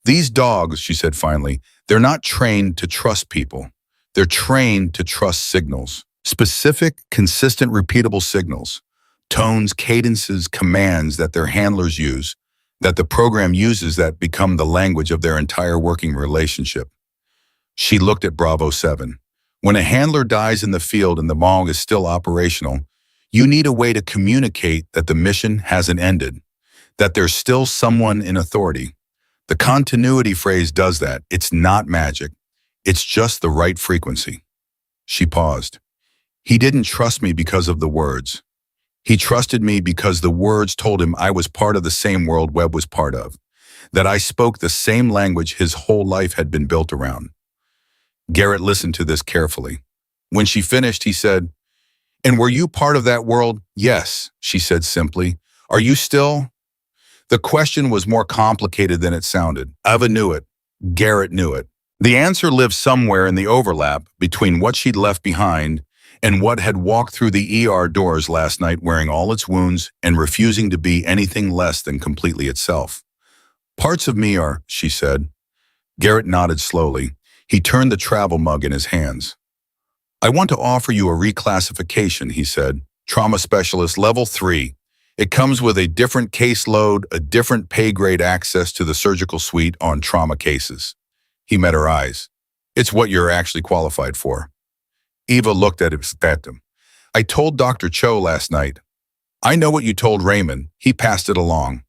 These dogs, she said finally, they're not trained to trust people. They're trained to trust signals. Specific, consistent, repeatable signals. Tones, cadences, commands that their handlers use, that the program uses, that become the language of their entire working relationship. She looked at Bravo 7. When a handler dies in the field and the dog is still operational, you need a way to communicate that the mission hasn't ended, that there's still someone in authority. The continuity phrase does that. It's not magic. It's just the right frequency. She paused. He didn't trust me because of the words. He trusted me because the words told him I was part of the same world Webb was part of, that I spoke the same language his whole life had been built around. Garrett listened to this carefully. When she finished, he said, "And were you part of that world?" "Yes," she said simply. "Are you still?" The question was more complicated than it sounded. Eva knew it. Garrett knew it. The answer lived somewhere in the overlap between what she'd left behind and what had walked through the ER doors last night wearing all its wounds and refusing to be anything less than completely itself. "Parts of me are," she said. Garrett nodded slowly. He turned the travel mug in his hands. "I want to offer you a reclassification," he said. "Trauma specialist level 3. It comes with a different caseload, a different pay grade, access to the surgical suite on trauma cases." He met her eyes. "It's what you're actually qualified for." Eva looked at him. "I told Dr. Cho last night." "I know what you told Raymond. He passed it along."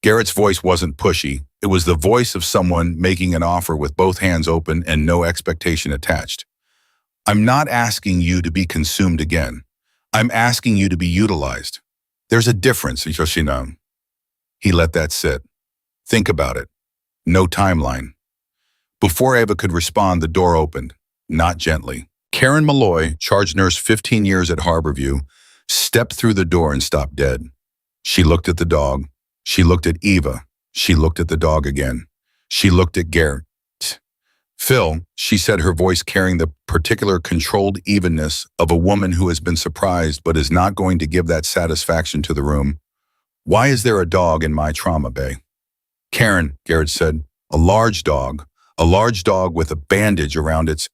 Garrett's voice wasn't pushy. It was the voice of someone making an offer with both hands open and no expectation attached. "I'm not asking you to be consumed again. I'm asking you to be utilized. There's a difference, Yoshino." He let that sit. "Think about it." No timeline. Before Eva could respond, the door opened, not gently. Karen Malloy, charge nurse 15 years at Harborview, stepped through the door and stopped dead. She looked at the dog. She looked at Eva. She looked at the dog again. She looked at Garrett. "Phil," she said, her voice carrying the particular controlled evenness of a woman who has been surprised but is not going to give that satisfaction to the room. "Why is there a dog in my trauma bay?" "Karen," Garrett said, a large dog with a bandage around its..."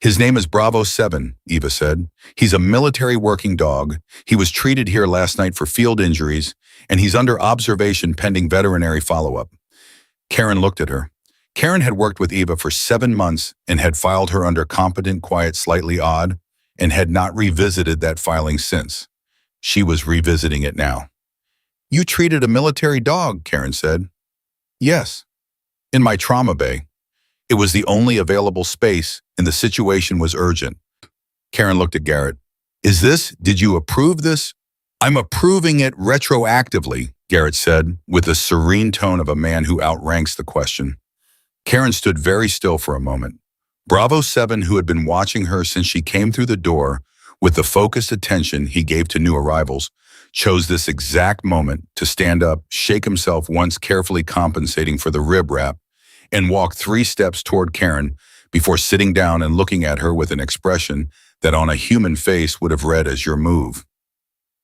"His name is Bravo 7, Eva said. "He's a military working dog. He was treated here last night for field injuries, and he's under observation pending veterinary follow-up." Karen looked at her. Karen had worked with Eva for 7 months and had filed her under competent, quiet, slightly odd, and had not revisited that filing since. She was revisiting it now. "You treated a military dog," Karen said. "Yes. In my trauma bay. It was the only available space, and the situation was urgent." Karen looked at Garrett. Did you approve this?" "I'm approving it retroactively," Garrett said, with the serene tone of a man who outranks the question. Karen stood very still for a moment. Bravo 7, who had been watching her since she came through the door, with the focused attention he gave to new arrivals, chose this exact moment to stand up, shake himself once, carefully compensating for the rib wrap, and walk 3 steps toward Karen before sitting down and looking at her with an expression that on a human face would have read as "your move."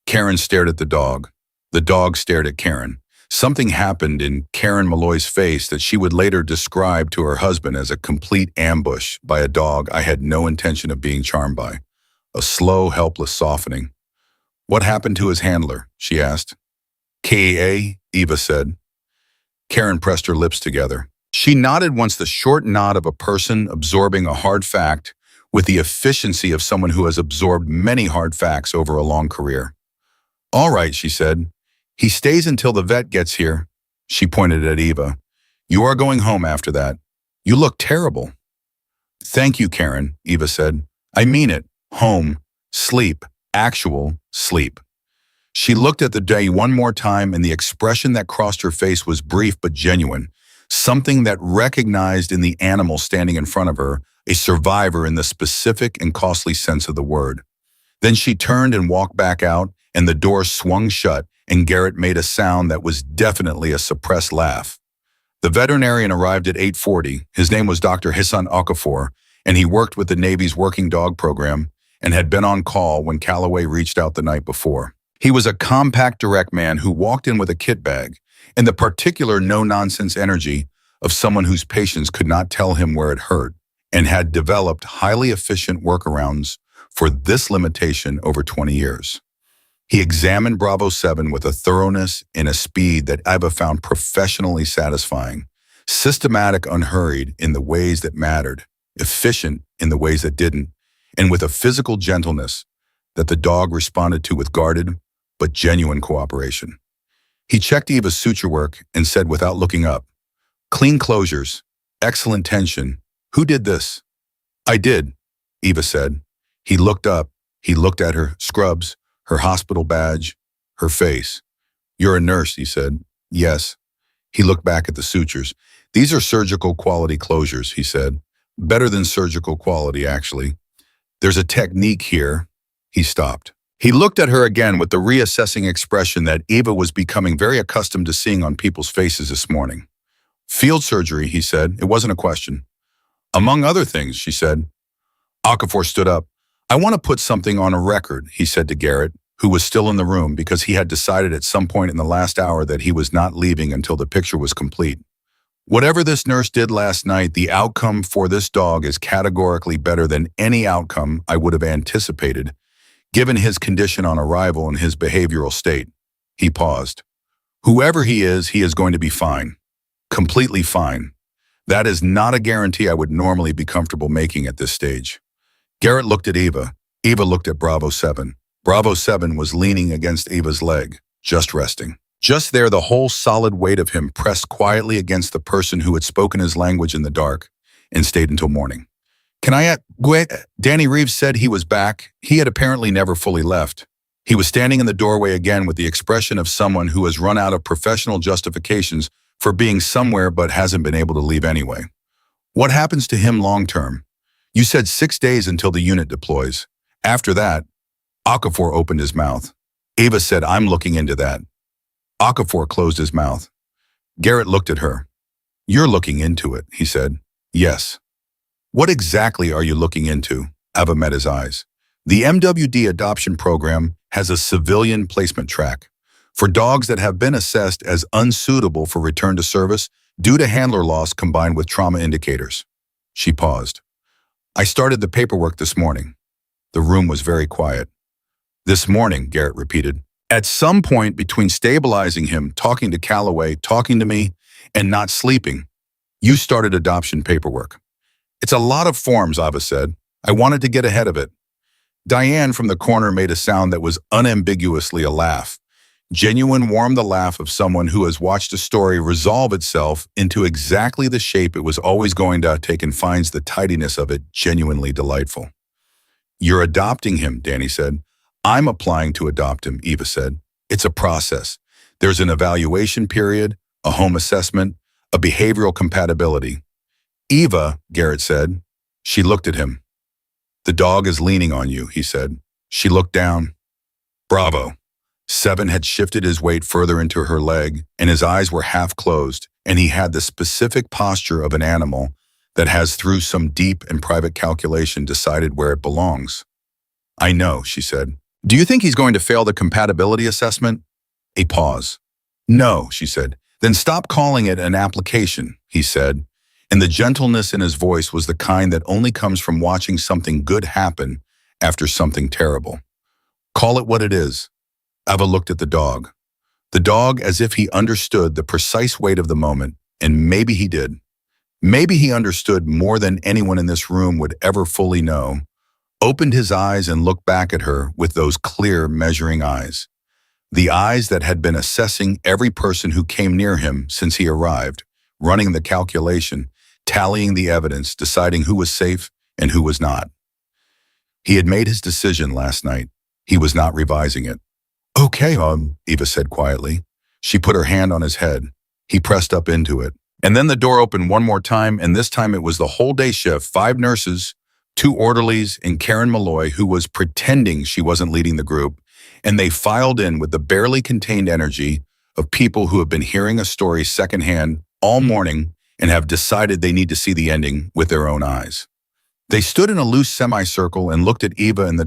Karen stared at the dog. The dog stared at Karen. Something happened in Karen Malloy's face that she would later describe to her husband as a complete ambush by a dog I had no intention of being charmed by. A slow, helpless softening. "What happened to his handler?" she asked. "KA," Eva said. Karen pressed her lips together. She nodded once, the short nod of a person absorbing a hard fact with the efficiency of someone who has absorbed many hard facts over a long career. "All right," she said. "He stays until the vet gets here." She pointed at Eva. "You are going home after that. You look terrible." "Thank you, Karen," Eva said. "I mean it. Home. Sleep. actual sleep. She looked at the day one more time, and the expression that crossed her face was brief but genuine, something that recognized in the animal standing in front of her, a survivor in the specific and costly sense of the word. Then she turned and walked back out, and the door swung shut, and Garrett made a sound that was definitely a suppressed laugh. The veterinarian arrived at 8:40. His name was Dr. Hassan Okafor, and he worked with the Navy's working dog program and had been on call when Calloway reached out the night before. He was a compact, direct man who walked in with a kit bag and the particular no-nonsense energy of someone whose patients could not tell him where it hurt and had developed highly efficient workarounds for this limitation over 20 years. He examined Bravo 7 with a thoroughness and a speed that Iva found professionally satisfying, systematic, unhurried in the ways that mattered, efficient in the ways that didn't, and with a physical gentleness that the dog responded to with guarded but genuine cooperation. He checked Eva's suture work and said without looking up, "Clean closures, excellent tension. Who did this?" "I did," Eva said. He looked up. He looked at her scrubs, her hospital badge, her face. "You're a nurse," he said. "Yes." He looked back at the sutures. "These are surgical quality closures," he said. "Better than surgical quality, actually. There's a technique here." He stopped. He looked at her again with the reassessing expression that Eva was becoming very accustomed to seeing on people's faces this morning. "Field surgery," he said. "It wasn't a question." "Among other things," she said. Okafor stood up. "I want to put something on a record," he said to Garrett, who was still in the room because he had decided at some point in the last hour that he was not leaving until the picture was complete. "Whatever this nurse did last night, the outcome for this dog is categorically better than any outcome I would have anticipated, given his condition on arrival and his behavioral state." He paused. "Whoever he is going to be fine. Completely fine. That is not a guarantee I would normally be comfortable making at this stage." Garrett looked at Eva. Eva looked at Bravo 7. Bravo 7 was leaning against Eva's leg, just resting. Just there, the whole solid weight of him pressed quietly against the person who had spoken his language in the dark and stayed until morning. "Can I wait?" Danny Reeves said he was back. He had apparently never fully left. He was standing in the doorway again with the expression of someone who has run out of professional justifications for being somewhere but hasn't been able to leave anyway. "What happens to him long term? You said 6 days until the unit deploys. After that," Okafor opened his mouth. Eva said, "I'm looking into that." Okafor closed his mouth. Garrett looked at her. "You're looking into it," he said. "Yes." "What exactly are you looking into?" Eva met his eyes. "The MWD adoption program has a civilian placement track for dogs that have been assessed as unsuitable for return to service due to handler loss combined with trauma indicators." She paused. "I started the paperwork this morning." The room was very quiet. "This morning," Garrett repeated. "At some point between stabilizing him, talking to Calloway, talking to me, and not sleeping, you started adoption paperwork." "It's a lot of forms," Ava said. "I wanted to get ahead of it." Diane from the corner made a sound that was unambiguously a laugh. Genuine, warm, the laugh of someone who has watched a story resolve itself into exactly the shape it was always going to take and finds the tidiness of it genuinely delightful. "You're adopting him," Danny said. "I'm applying to adopt him," Eva said. "It's a process. There's an evaluation period, a home assessment, a behavioral compatibility." "Eva," Garrett said. She looked at him. "The dog is leaning on you," he said. She looked down. Bravo. 7 had shifted his weight further into her leg, and his eyes were half closed, and he had the specific posture of an animal that has, through some deep and private calculation, decided where it belongs. "I know," she said. "Do you think he's going to fail the compatibility assessment?" A pause. "No," she said. "Then stop calling it an application," he said, and the gentleness in his voice was the kind that only comes from watching something good happen after something terrible. "Call it what it is." Ava looked at the dog. The dog, as if he understood the precise weight of the moment, and maybe he did. Maybe he understood more than anyone in this room would ever fully know, opened his eyes and looked back at her with those clear, measuring eyes. The eyes that had been assessing every person who came near him since he arrived, running the calculation, tallying the evidence, deciding who was safe and who was not. He had made his decision last night. He was not revising it. Okay, Eva said quietly. She put her hand on his head. He pressed up into it. And then the door opened one more time, and this time it was the whole day shift, 5 nurses, 2 orderlies, and Karen Malloy, who was pretending she wasn't leading the group, and they filed in with the barely contained energy of people who have been hearing a story secondhand all morning and have decided they need to see the ending with their own eyes. They stood in a loose semicircle and looked at Eva and the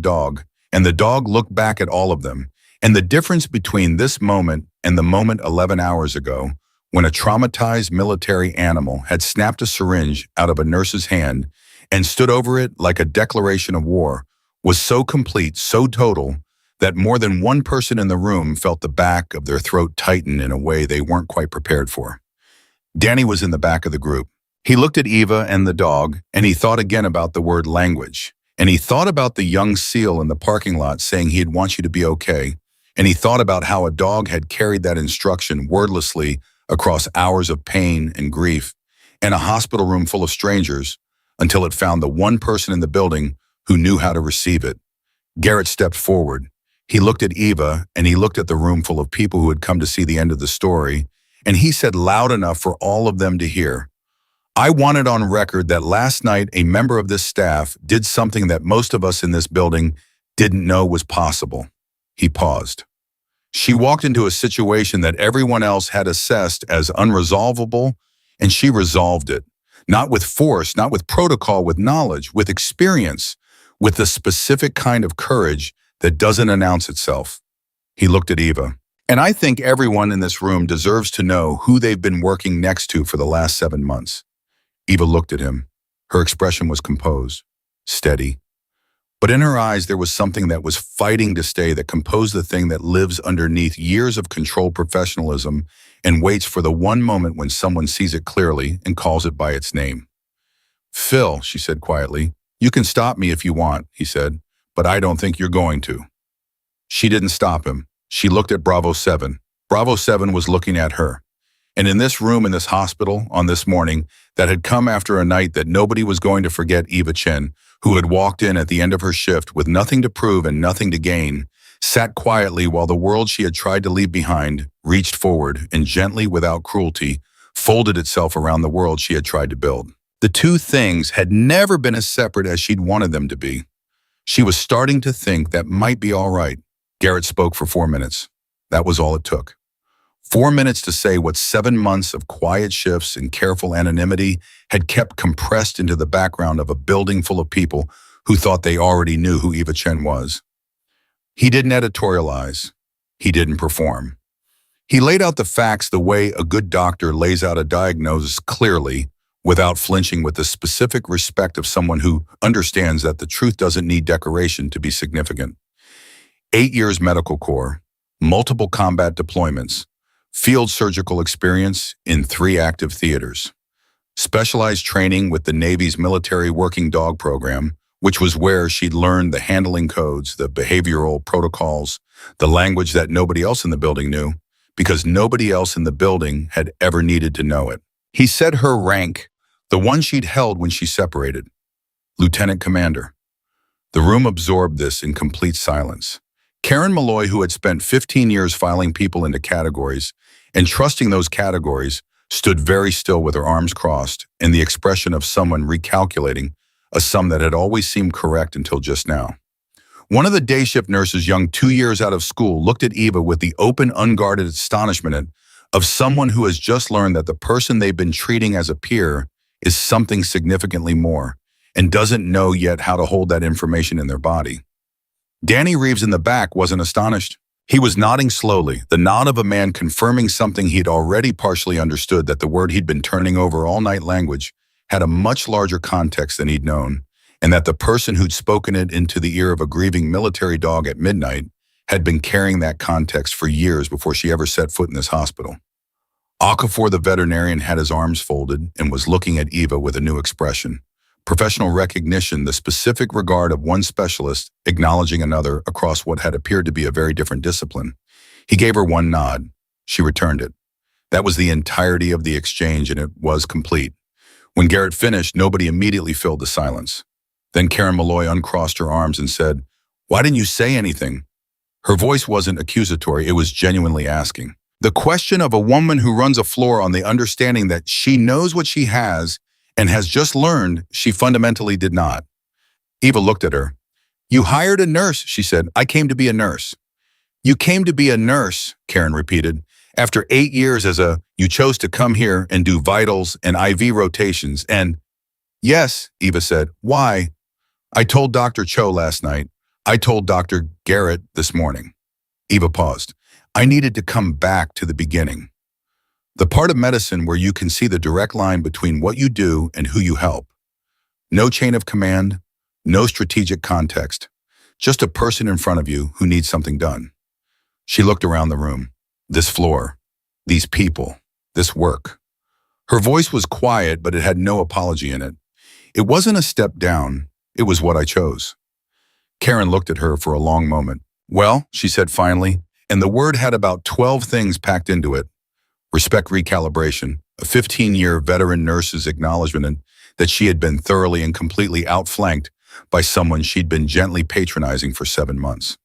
dog looked back at all of them. And the difference between this moment and the moment 11 hours ago, when a traumatized military animal had snapped a syringe out of a nurse's hand and stood over it like a declaration of war, was so complete, so total, that more than one person in the room felt the back of their throat tighten in a way they weren't quite prepared for. Danny was in the back of the group. He looked at Eva and the dog, and he thought again about the word language. And he thought about the young seal in the parking lot saying he'd want you to be okay. And he thought about how a dog had carried that instruction wordlessly across hours of pain and grief and a hospital room full of strangers until it found the one person in the building who knew how to receive it. Garrett stepped forward. He looked at Eva, and he looked at the room full of people who had come to see the end of the story, and he said loud enough for all of them to hear, "I want it on record that last night a member of this staff did something that most of us in this building didn't know was possible." He paused. She walked into a situation that everyone else had assessed as unresolvable, and she resolved it. Not with force, not with protocol, with knowledge, with experience, with the specific kind of courage that doesn't announce itself. He looked at Eva. "And I think everyone in this room deserves to know who they've been working next to for the last 7 months. Eva looked at him. Her expression was composed, steady. But in her eyes, there was something that was fighting to stay, that composed the thing that lives underneath years of controlled professionalism and waits for the one moment when someone sees it clearly and calls it by its name. "Phil," she said quietly, "you can stop me if you want," he said, "but I don't think you're going to." She didn't stop him. She looked at Bravo 7. Bravo 7 was looking at her. And in this room in this hospital on this morning that had come after a night that nobody was going to forget, Eva Chen, who had walked in at the end of her shift with nothing to prove and nothing to gain, sat quietly while the world she had tried to leave behind reached forward and gently, without cruelty, folded itself around the world she had tried to build. The two things had never been as separate as she'd wanted them to be. She was starting to think that might be all right. Garrett spoke for 4 minutes. That was all it took. 4 minutes to say what 7 months of quiet shifts and careful anonymity had kept compressed into the background of a building full of people who thought they already knew who Eva Chen was. He didn't editorialize. He didn't perform. He laid out the facts the way a good doctor lays out a diagnosis clearly, without flinching, with the specific respect of someone who understands that the truth doesn't need decoration to be significant. 8 years medical corps, multiple combat deployments, field surgical experience in 3 active theaters, specialized training with the Navy's military working dog program, which was where she'd learned the handling codes, the behavioral protocols, the language that nobody else in the building knew, because nobody else in the building had ever needed to know it. He said her rank, the one she'd held when she separated, Lieutenant Commander. The room absorbed this in complete silence. Karen Malloy, who had spent 15 years filing people into categories and trusting those categories, stood very still with her arms crossed and the expression of someone recalculating a sum that had always seemed correct until just now. One of the day shift nurses, young 2 years out of school, looked at Eva with the open, unguarded astonishment of someone who has just learned that the person they've been treating as a peer is something significantly more and doesn't know yet how to hold that information in their body. Danny Reeves in the back wasn't astonished. He was nodding slowly, the nod of a man confirming something he'd already partially understood, that the word he'd been turning over all night, language, had a much larger context than he'd known, and that the person who'd spoken it into the ear of a grieving military dog at midnight had been carrying that context for years before she ever set foot in this hospital. Okafor, the veterinarian, had his arms folded and was looking at Eva with a new expression. Professional recognition, the specific regard of one specialist acknowledging another across what had appeared to be a very different discipline. He gave her one nod. She returned it. That was the entirety of the exchange, and it was complete. When Garrett finished, nobody immediately filled the silence. Then Karen Malloy uncrossed her arms and said, "Why didn't you say anything?" Her voice wasn't accusatory, it was genuinely asking. The question of a woman who runs a floor on the understanding that she knows what she has and has just learned she fundamentally did not. Eva looked at her. "You hired a nurse," she said. "I came to be a nurse." "You came to be a nurse," Karen repeated. "After 8 years you chose to come here and do vitals and IV rotations and—" "Yes," Eva said. "Why?" "I told Dr. Cho last night. I told Dr. Garrett this morning." Eva paused. "I needed to come back to the beginning. The part of medicine where you can see the direct line between what you do and who you help. No chain of command, no strategic context. Just a person in front of you who needs something done." She looked around the room. This floor, these people, this work. Her voice was quiet, but it had no apology in it. "It wasn't a step down. It was what I chose." Karen looked at her for a long moment. "Well," she said finally, and the word had about 12 things packed into it. Respect recalibration, a 15-year veteran nurse's acknowledgement that she had been thoroughly and completely outflanked by someone she'd been gently patronizing for 7 months.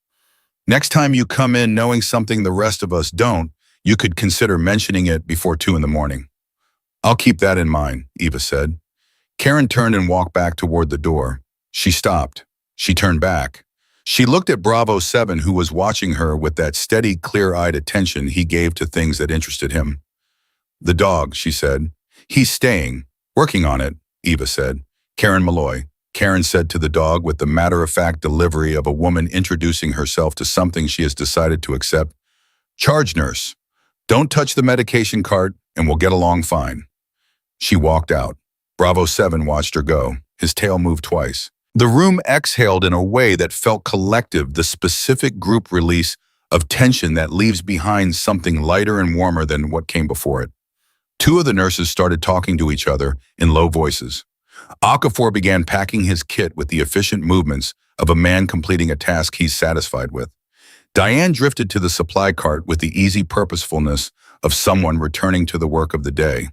"Next time you come in knowing something the rest of us don't, you could consider mentioning it before 2 in the morning." "I'll keep that in mind," Eva said. Karen turned and walked back toward the door. She stopped. She turned back. She looked at Bravo 7, who was watching her with that steady, clear-eyed attention he gave to things that interested him. "The dog," she said. "He's staying. Working on it," Eva said. "Karen Malloy," Karen said to the dog with the matter-of-fact delivery of a woman introducing herself to something she has decided to accept. "Charge nurse. Don't touch the medication cart and we'll get along fine." She walked out. Bravo 7 watched her go. His tail moved twice. The room exhaled in a way that felt collective, the specific group release of tension that leaves behind something lighter and warmer than what came before it. 2 of the nurses started talking to each other in low voices. Okafor began packing his kit with the efficient movements of a man completing a task he's satisfied with. Diane drifted to the supply cart with the easy purposefulness of someone returning to the work of the day.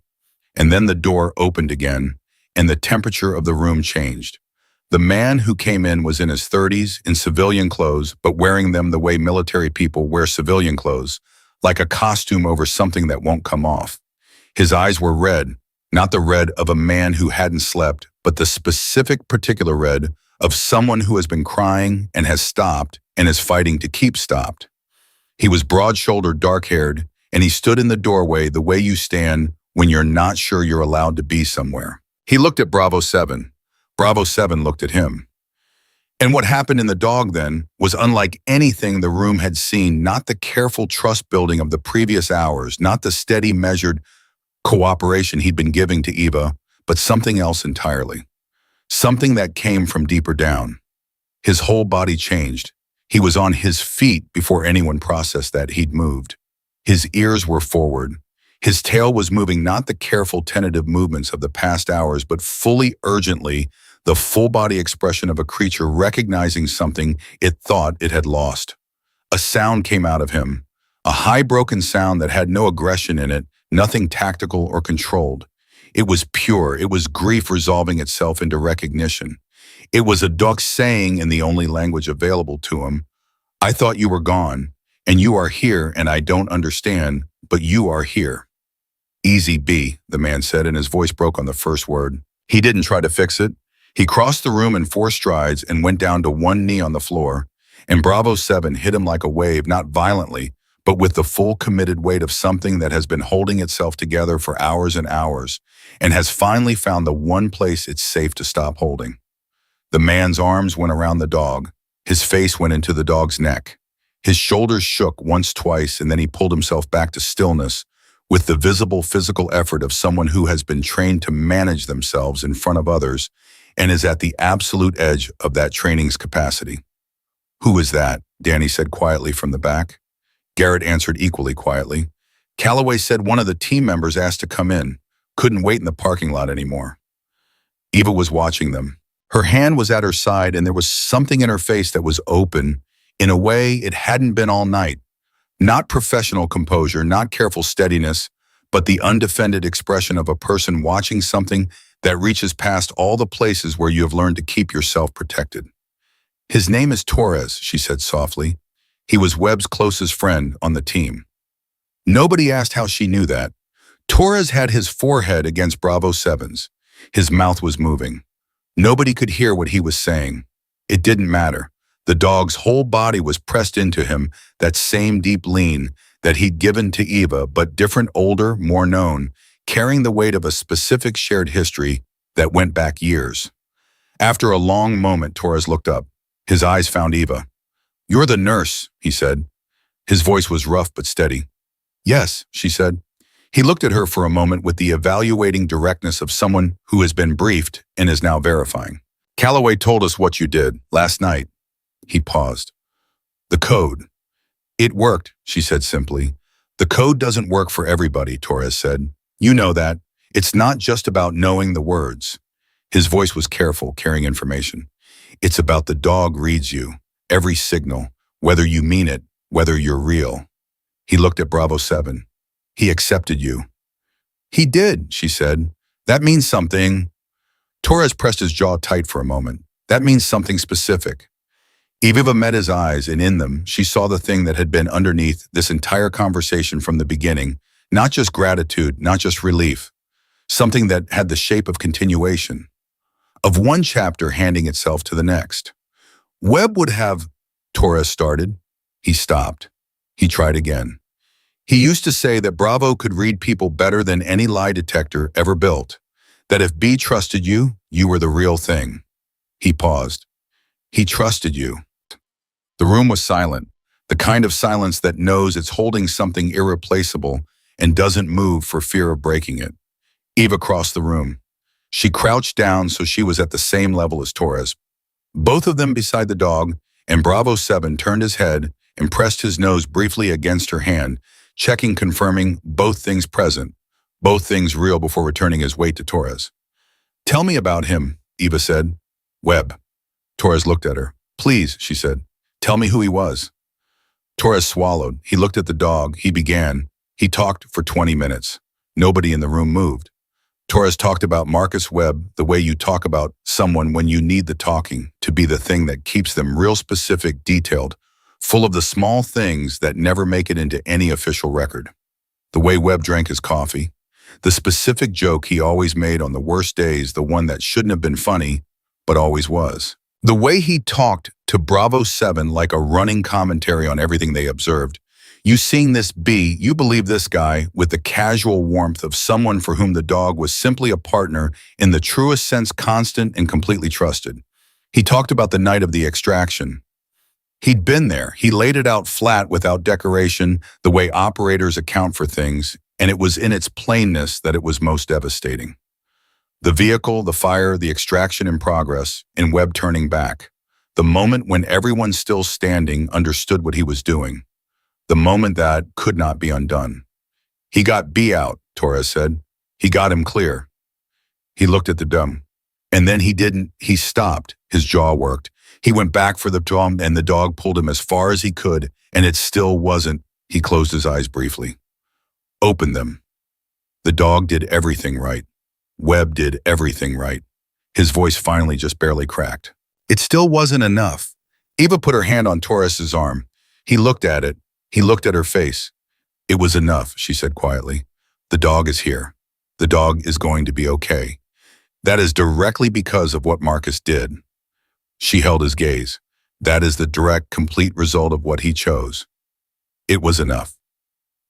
And then the door opened again, and the temperature of the room changed. The man who came in was in his 30s, in civilian clothes, but wearing them the way military people wear civilian clothes, like a costume over something that won't come off. His eyes were red, not the red of a man who hadn't slept, but the specific particular red of someone who has been crying and has stopped and is fighting to keep stopped. He was broad-shouldered, dark-haired, and he stood in the doorway the way you stand when you're not sure you're allowed to be somewhere. He looked at Bravo 7. Bravo 7 looked at him. And what happened in the dog then was unlike anything the room had seen, not the careful trust building of the previous hours, not the steady, measured cooperation he'd been giving to Eva, but something else entirely. Something that came from deeper down. His whole body changed. He was on his feet before anyone processed that he'd moved. His ears were forward. His tail was moving, not the careful, tentative movements of the past hours, but fully, urgently, the full-body expression of a creature recognizing something it thought it had lost. A sound came out of him, a high, broken sound that had no aggression in it, nothing tactical or controlled. It was pure. It was grief resolving itself into recognition. It was a dog saying in the only language available to him, "I thought you were gone, and you are here, and I don't understand, but you are here." "Easy B," the man said, and his voice broke on the first word. He didn't try to fix it. He crossed the room in 4 strides and went down to one knee on the floor, and Bravo 7 hit him like a wave, not violently, but with the full committed weight of something that has been holding itself together for hours and hours, and has finally found the one place it's safe to stop holding. The man's arms went around the dog. His face went into the dog's neck. His shoulders shook once, twice, and then he pulled himself back to stillness, with the visible physical effort of someone who has been trained to manage themselves in front of others and is at the absolute edge of that training's capacity. "Who is that?" Danny said quietly from the back. Garrett answered equally quietly. "Calloway said one of the team members asked to come in. Couldn't wait in the parking lot anymore." Eva was watching them. Her hand was at her side, and there was something in her face that was open in a way it hadn't been all night. Not professional composure, not careful steadiness, but the undefended expression of a person watching something that reaches past all the places where you have learned to keep yourself protected. "His name is Torres," she said softly. He was Webb's closest friend on the team. Nobody asked how she knew that. Torres had his forehead against Bravo 7's. His mouth was moving. Nobody could hear what he was saying. It didn't matter. The dog's whole body was pressed into him, that same deep lean that he'd given to Eva, but different, older, more known, carrying the weight of a specific shared history that went back years. After a long moment, Torres looked up. His eyes found Eva. "You're the nurse," he said. His voice was rough but steady. "Yes," she said. He looked at her for a moment with the evaluating directness of someone who has been briefed and is now verifying. "Calloway told us what you did last night." He paused. "The code." "It worked," she said simply. "The code doesn't work for everybody," Torres said. "You know that. It's not just about knowing the words." His voice was careful, carrying information. "It's about the dog reads you, every signal, whether you mean it, whether you're real." He looked at Bravo 7. "He accepted you." "He did," she said. "That means something." Torres pressed his jaw tight for a moment. "That means something specific." Eva met his eyes, and in them, she saw the thing that had been underneath this entire conversation from the beginning, not just gratitude, not just relief, something that had the shape of continuation, of one chapter handing itself to the next. Webb would have, Torres started. He stopped. He tried again. He used to say that Bravo could read people better than any lie detector ever built, that if B trusted you, you were the real thing. He paused. He trusted you. The room was silent, the kind of silence that knows it's holding something irreplaceable and doesn't move for fear of breaking it. Eva crossed the room. She crouched down so she was at the same level as Torres, both of them beside the dog, and Bravo 7 turned his head and pressed his nose briefly against her hand, checking, confirming both things present, both things real before returning his weight to Torres. "Tell me about him," Eva said. "Webb." Torres looked at her. "Please," she said. "Tell me who he was." Torres swallowed. He looked at the dog. He began. He talked for 20 minutes. Nobody in the room moved. Torres talked about Marcus Webb the way you talk about someone when you need the talking to be the thing that keeps them real specific, detailed, full of the small things that never make it into any official record. The way Webb drank his coffee, the specific joke he always made on the worst days, the one that shouldn't have been funny, but always was. The way he talked to Bravo 7 like a running commentary on everything they observed. You seeing this B, you believe this guy, with the casual warmth of someone for whom the dog was simply a partner in the truest sense, constant and completely trusted. He talked about the night of the extraction. He'd been there. He laid it out flat without decoration, the way operators account for things, and it was in its plainness that it was most devastating. The vehicle, the fire, the extraction in progress, and Webb turning back. The moment when everyone still standing understood what he was doing. The moment that could not be undone. "He got B out," Torres said. "He got him clear." He looked at the dome. And then he didn't. He stopped. His jaw worked. He went back for the dog, and the dog pulled him as far as he could, and it still wasn't. He closed his eyes briefly. "Open them." The dog did everything right. Webb did everything right. His voice finally just barely cracked. It still wasn't enough. Eva put her hand on Torres's arm. He looked at it. He looked at her face. "It was enough," she said quietly. "The dog is here. The dog is going to be okay. That is directly because of what Marcus did." She held his gaze. "That is the direct, complete result of what he chose." It was enough.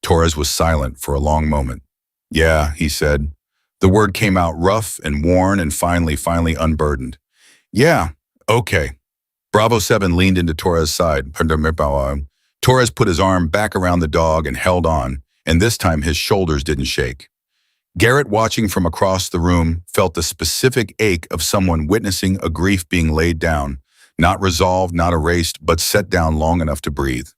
Torres was silent for a long moment. "Yeah," he said. The word came out rough and worn and finally unburdened. "Yeah, okay." Bravo 7 leaned into Torres' side. Torres put his arm back around the dog and held on, and this time his shoulders didn't shake. Garrett, watching from across the room, felt the specific ache of someone witnessing a grief being laid down, not resolved, not erased, but set down long enough to breathe.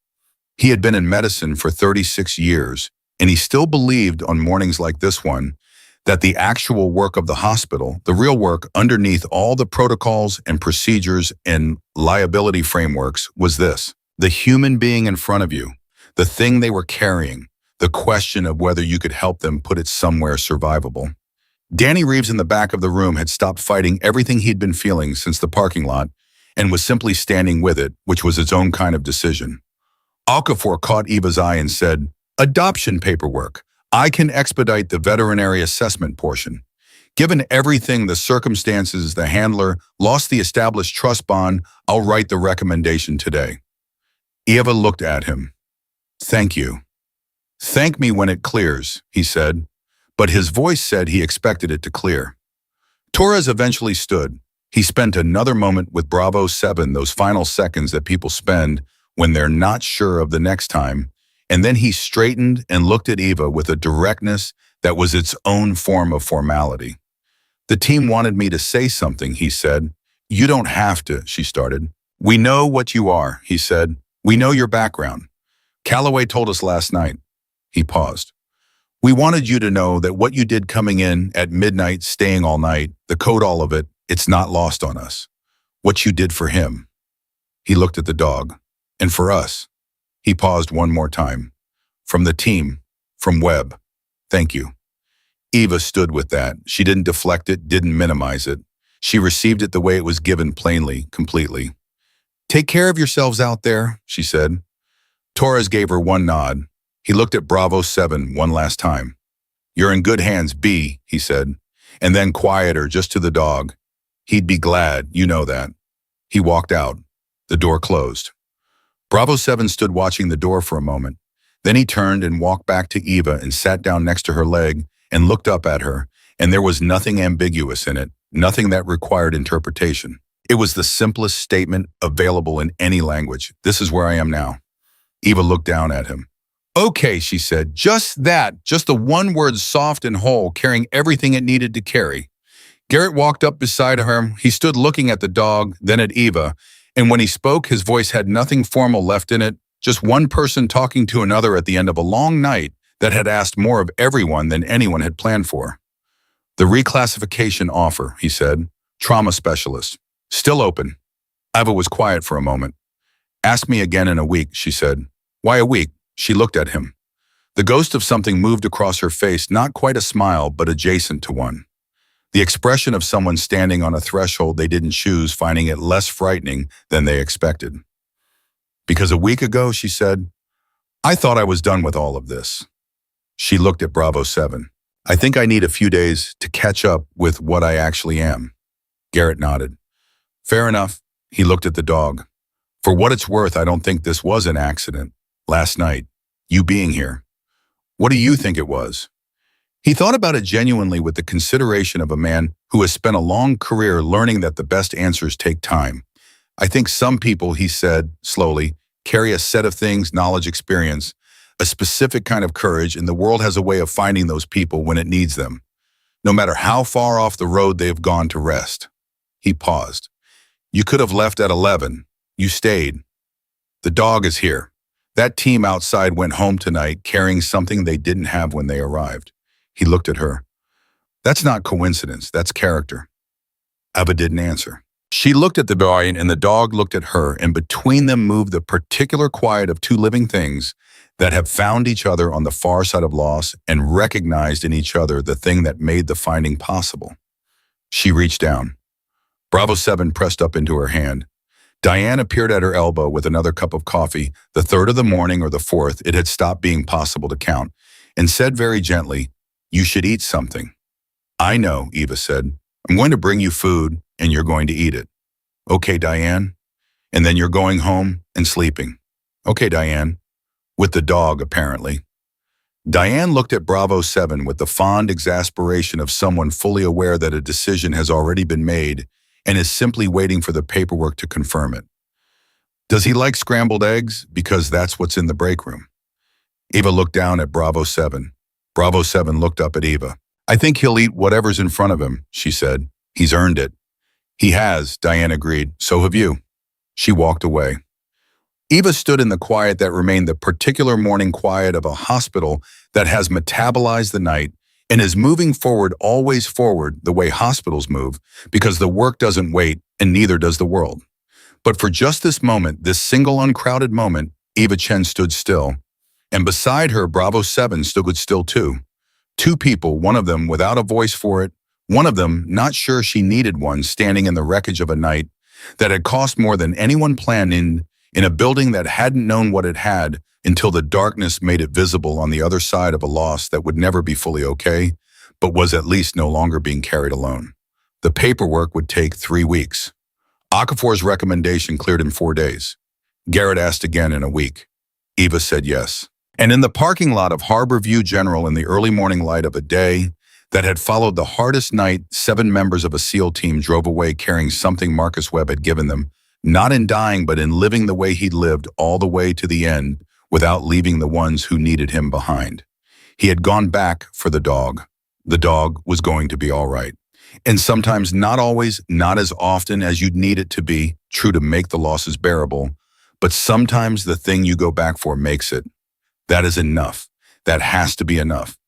He had been in medicine for 36 years, and he still believed on mornings like this one that the actual work of the hospital, the real work underneath all the protocols and procedures and liability frameworks, was this: the human being in front of you, the thing they were carrying, the question of whether you could help them put it somewhere survivable. Danny Reeves in the back of the room had stopped fighting everything he'd been feeling since the parking lot and was simply standing with it, which was its own kind of decision. Okafor caught Eva's eye and said, "Adoption paperwork. I can expedite the veterinary assessment portion. Given everything, the circumstances, the handler lost the established trust bond, I'll write the recommendation today." Eva looked at him. "Thank you." "Thank me when it clears," he said, but his voice said he expected it to clear. Torres eventually stood. He spent another moment with Bravo 7, those final seconds that people spend when they're not sure of the next time, and then he straightened and looked at Eva with a directness that was its own form of formality. "The team wanted me to say something," he said. "You don't have to," she started. "We know what you are," he said. "We know your background. Calloway told us last night." He paused. "We wanted you to know that what you did coming in at midnight, staying all night, the code, all of it, it's not lost on us. What you did for him." He looked at the dog. "And for us." He paused one more time. "From the team, from Webb. Thank you." Eva stood with that. She didn't deflect it, didn't minimize it. She received it the way it was given, plainly, completely. "Take care of yourselves out there," she said. Torres gave her one nod. He looked at Bravo 7 one last time. "You're in good hands, B," he said, and then quieter, just to the dog. "He'd be glad, you know that." He walked out. The door closed. Bravo 7 stood watching the door for a moment. Then he turned and walked back to Eva and sat down next to her leg and looked up at her, and there was nothing ambiguous in it, nothing that required interpretation. It was the simplest statement available in any language. "This is where I am now." Eva looked down at him. "Okay," she said, "just that, just the one word, soft and whole, carrying everything it needed to carry." Garrett walked up beside her. He stood looking at the dog, then at Eva, and when he spoke, his voice had nothing formal left in it, just one person talking to another at the end of a long night that had asked more of everyone than anyone had planned for. "The reclassification offer," he said. "Trauma specialist. Still open." Eva was quiet for a moment. "Ask me again in a week," she said. "Why a week?" She looked at him. The ghost of something moved across her face, not quite a smile, but adjacent to one. The expression of someone standing on a threshold they didn't choose, finding it less frightening than they expected. "Because a week ago," she said, "I thought I was done with all of this." She looked at Bravo 7. "I think I need a few days to catch up with what I actually am." Garrett nodded. "Fair enough." He looked at the dog. "For what it's worth, I don't think this was an accident. Last night, you being here. What do you think it was?" He thought about it genuinely with the consideration of a man who has spent a long career learning that the best answers take time. "I think some people," he said slowly, "carry a set of things, knowledge, experience, a specific kind of courage, and the world has a way of finding those people when it needs them, no matter how far off the road they have gone to rest." He paused. "You could have left at 11. You stayed. The dog is here. That team outside went home tonight carrying something they didn't have when they arrived." He looked at her. "That's not coincidence, that's character." Eva didn't answer. She looked at the dog, and the dog looked at her, and between them moved the particular quiet of two living things that have found each other on the far side of loss and recognized in each other the thing that made the finding possible. She reached down. Bravo 7 pressed up into her hand. Diane appeared at her elbow with another cup of coffee, the third of the morning or the fourth. It had stopped being possible to count, and said very gently, "You should eat something." "I know," Eva said. "I'm going to bring you food, and you're going to eat it." "Okay, Diane." "And then you're going home and sleeping." "Okay, Diane." With the dog, apparently. Diane looked at Bravo 7 with the fond exasperation of someone fully aware that a decision has already been made and is simply waiting for the paperwork to confirm it. "Does he like scrambled eggs? Because that's what's in the break room." Eva looked down at Bravo 7. Bravo 7 looked up at Eva. "I think he'll eat whatever's in front of him," she said. "He's earned it." "He has," Diane agreed. "So have you." She walked away. Eva stood in the quiet that remained the particular morning quiet of a hospital that has metabolized the night and is moving forward, always forward, the way hospitals move, because the work doesn't wait and neither does the world. But for just this moment, this single uncrowded moment, Eva Chen stood still. And beside her, Bravo 7 stood still too. Two people, one of them without a voice for it, one of them not sure she needed one, standing in the wreckage of a night that had cost more than anyone planned in a building that hadn't known what it had until the darkness made it visible on the other side of a loss that would never be fully okay, but was at least no longer being carried alone. The paperwork would take 3 weeks. Okafor's recommendation cleared in 4 days. Garrett asked again in a week. Eva said yes. And in the parking lot of Harbor View General in the early morning light of a day that had followed the hardest night, 7 members of a SEAL team drove away carrying something Marcus Webb had given them, not in dying but in living the way he'd lived all the way to the end without leaving the ones who needed him behind. He had gone back for the dog. The dog was going to be all right. And sometimes not always, not as often as you'd need it to be, true to make the losses bearable, but sometimes the thing you go back for makes it. That is enough. That has to be enough.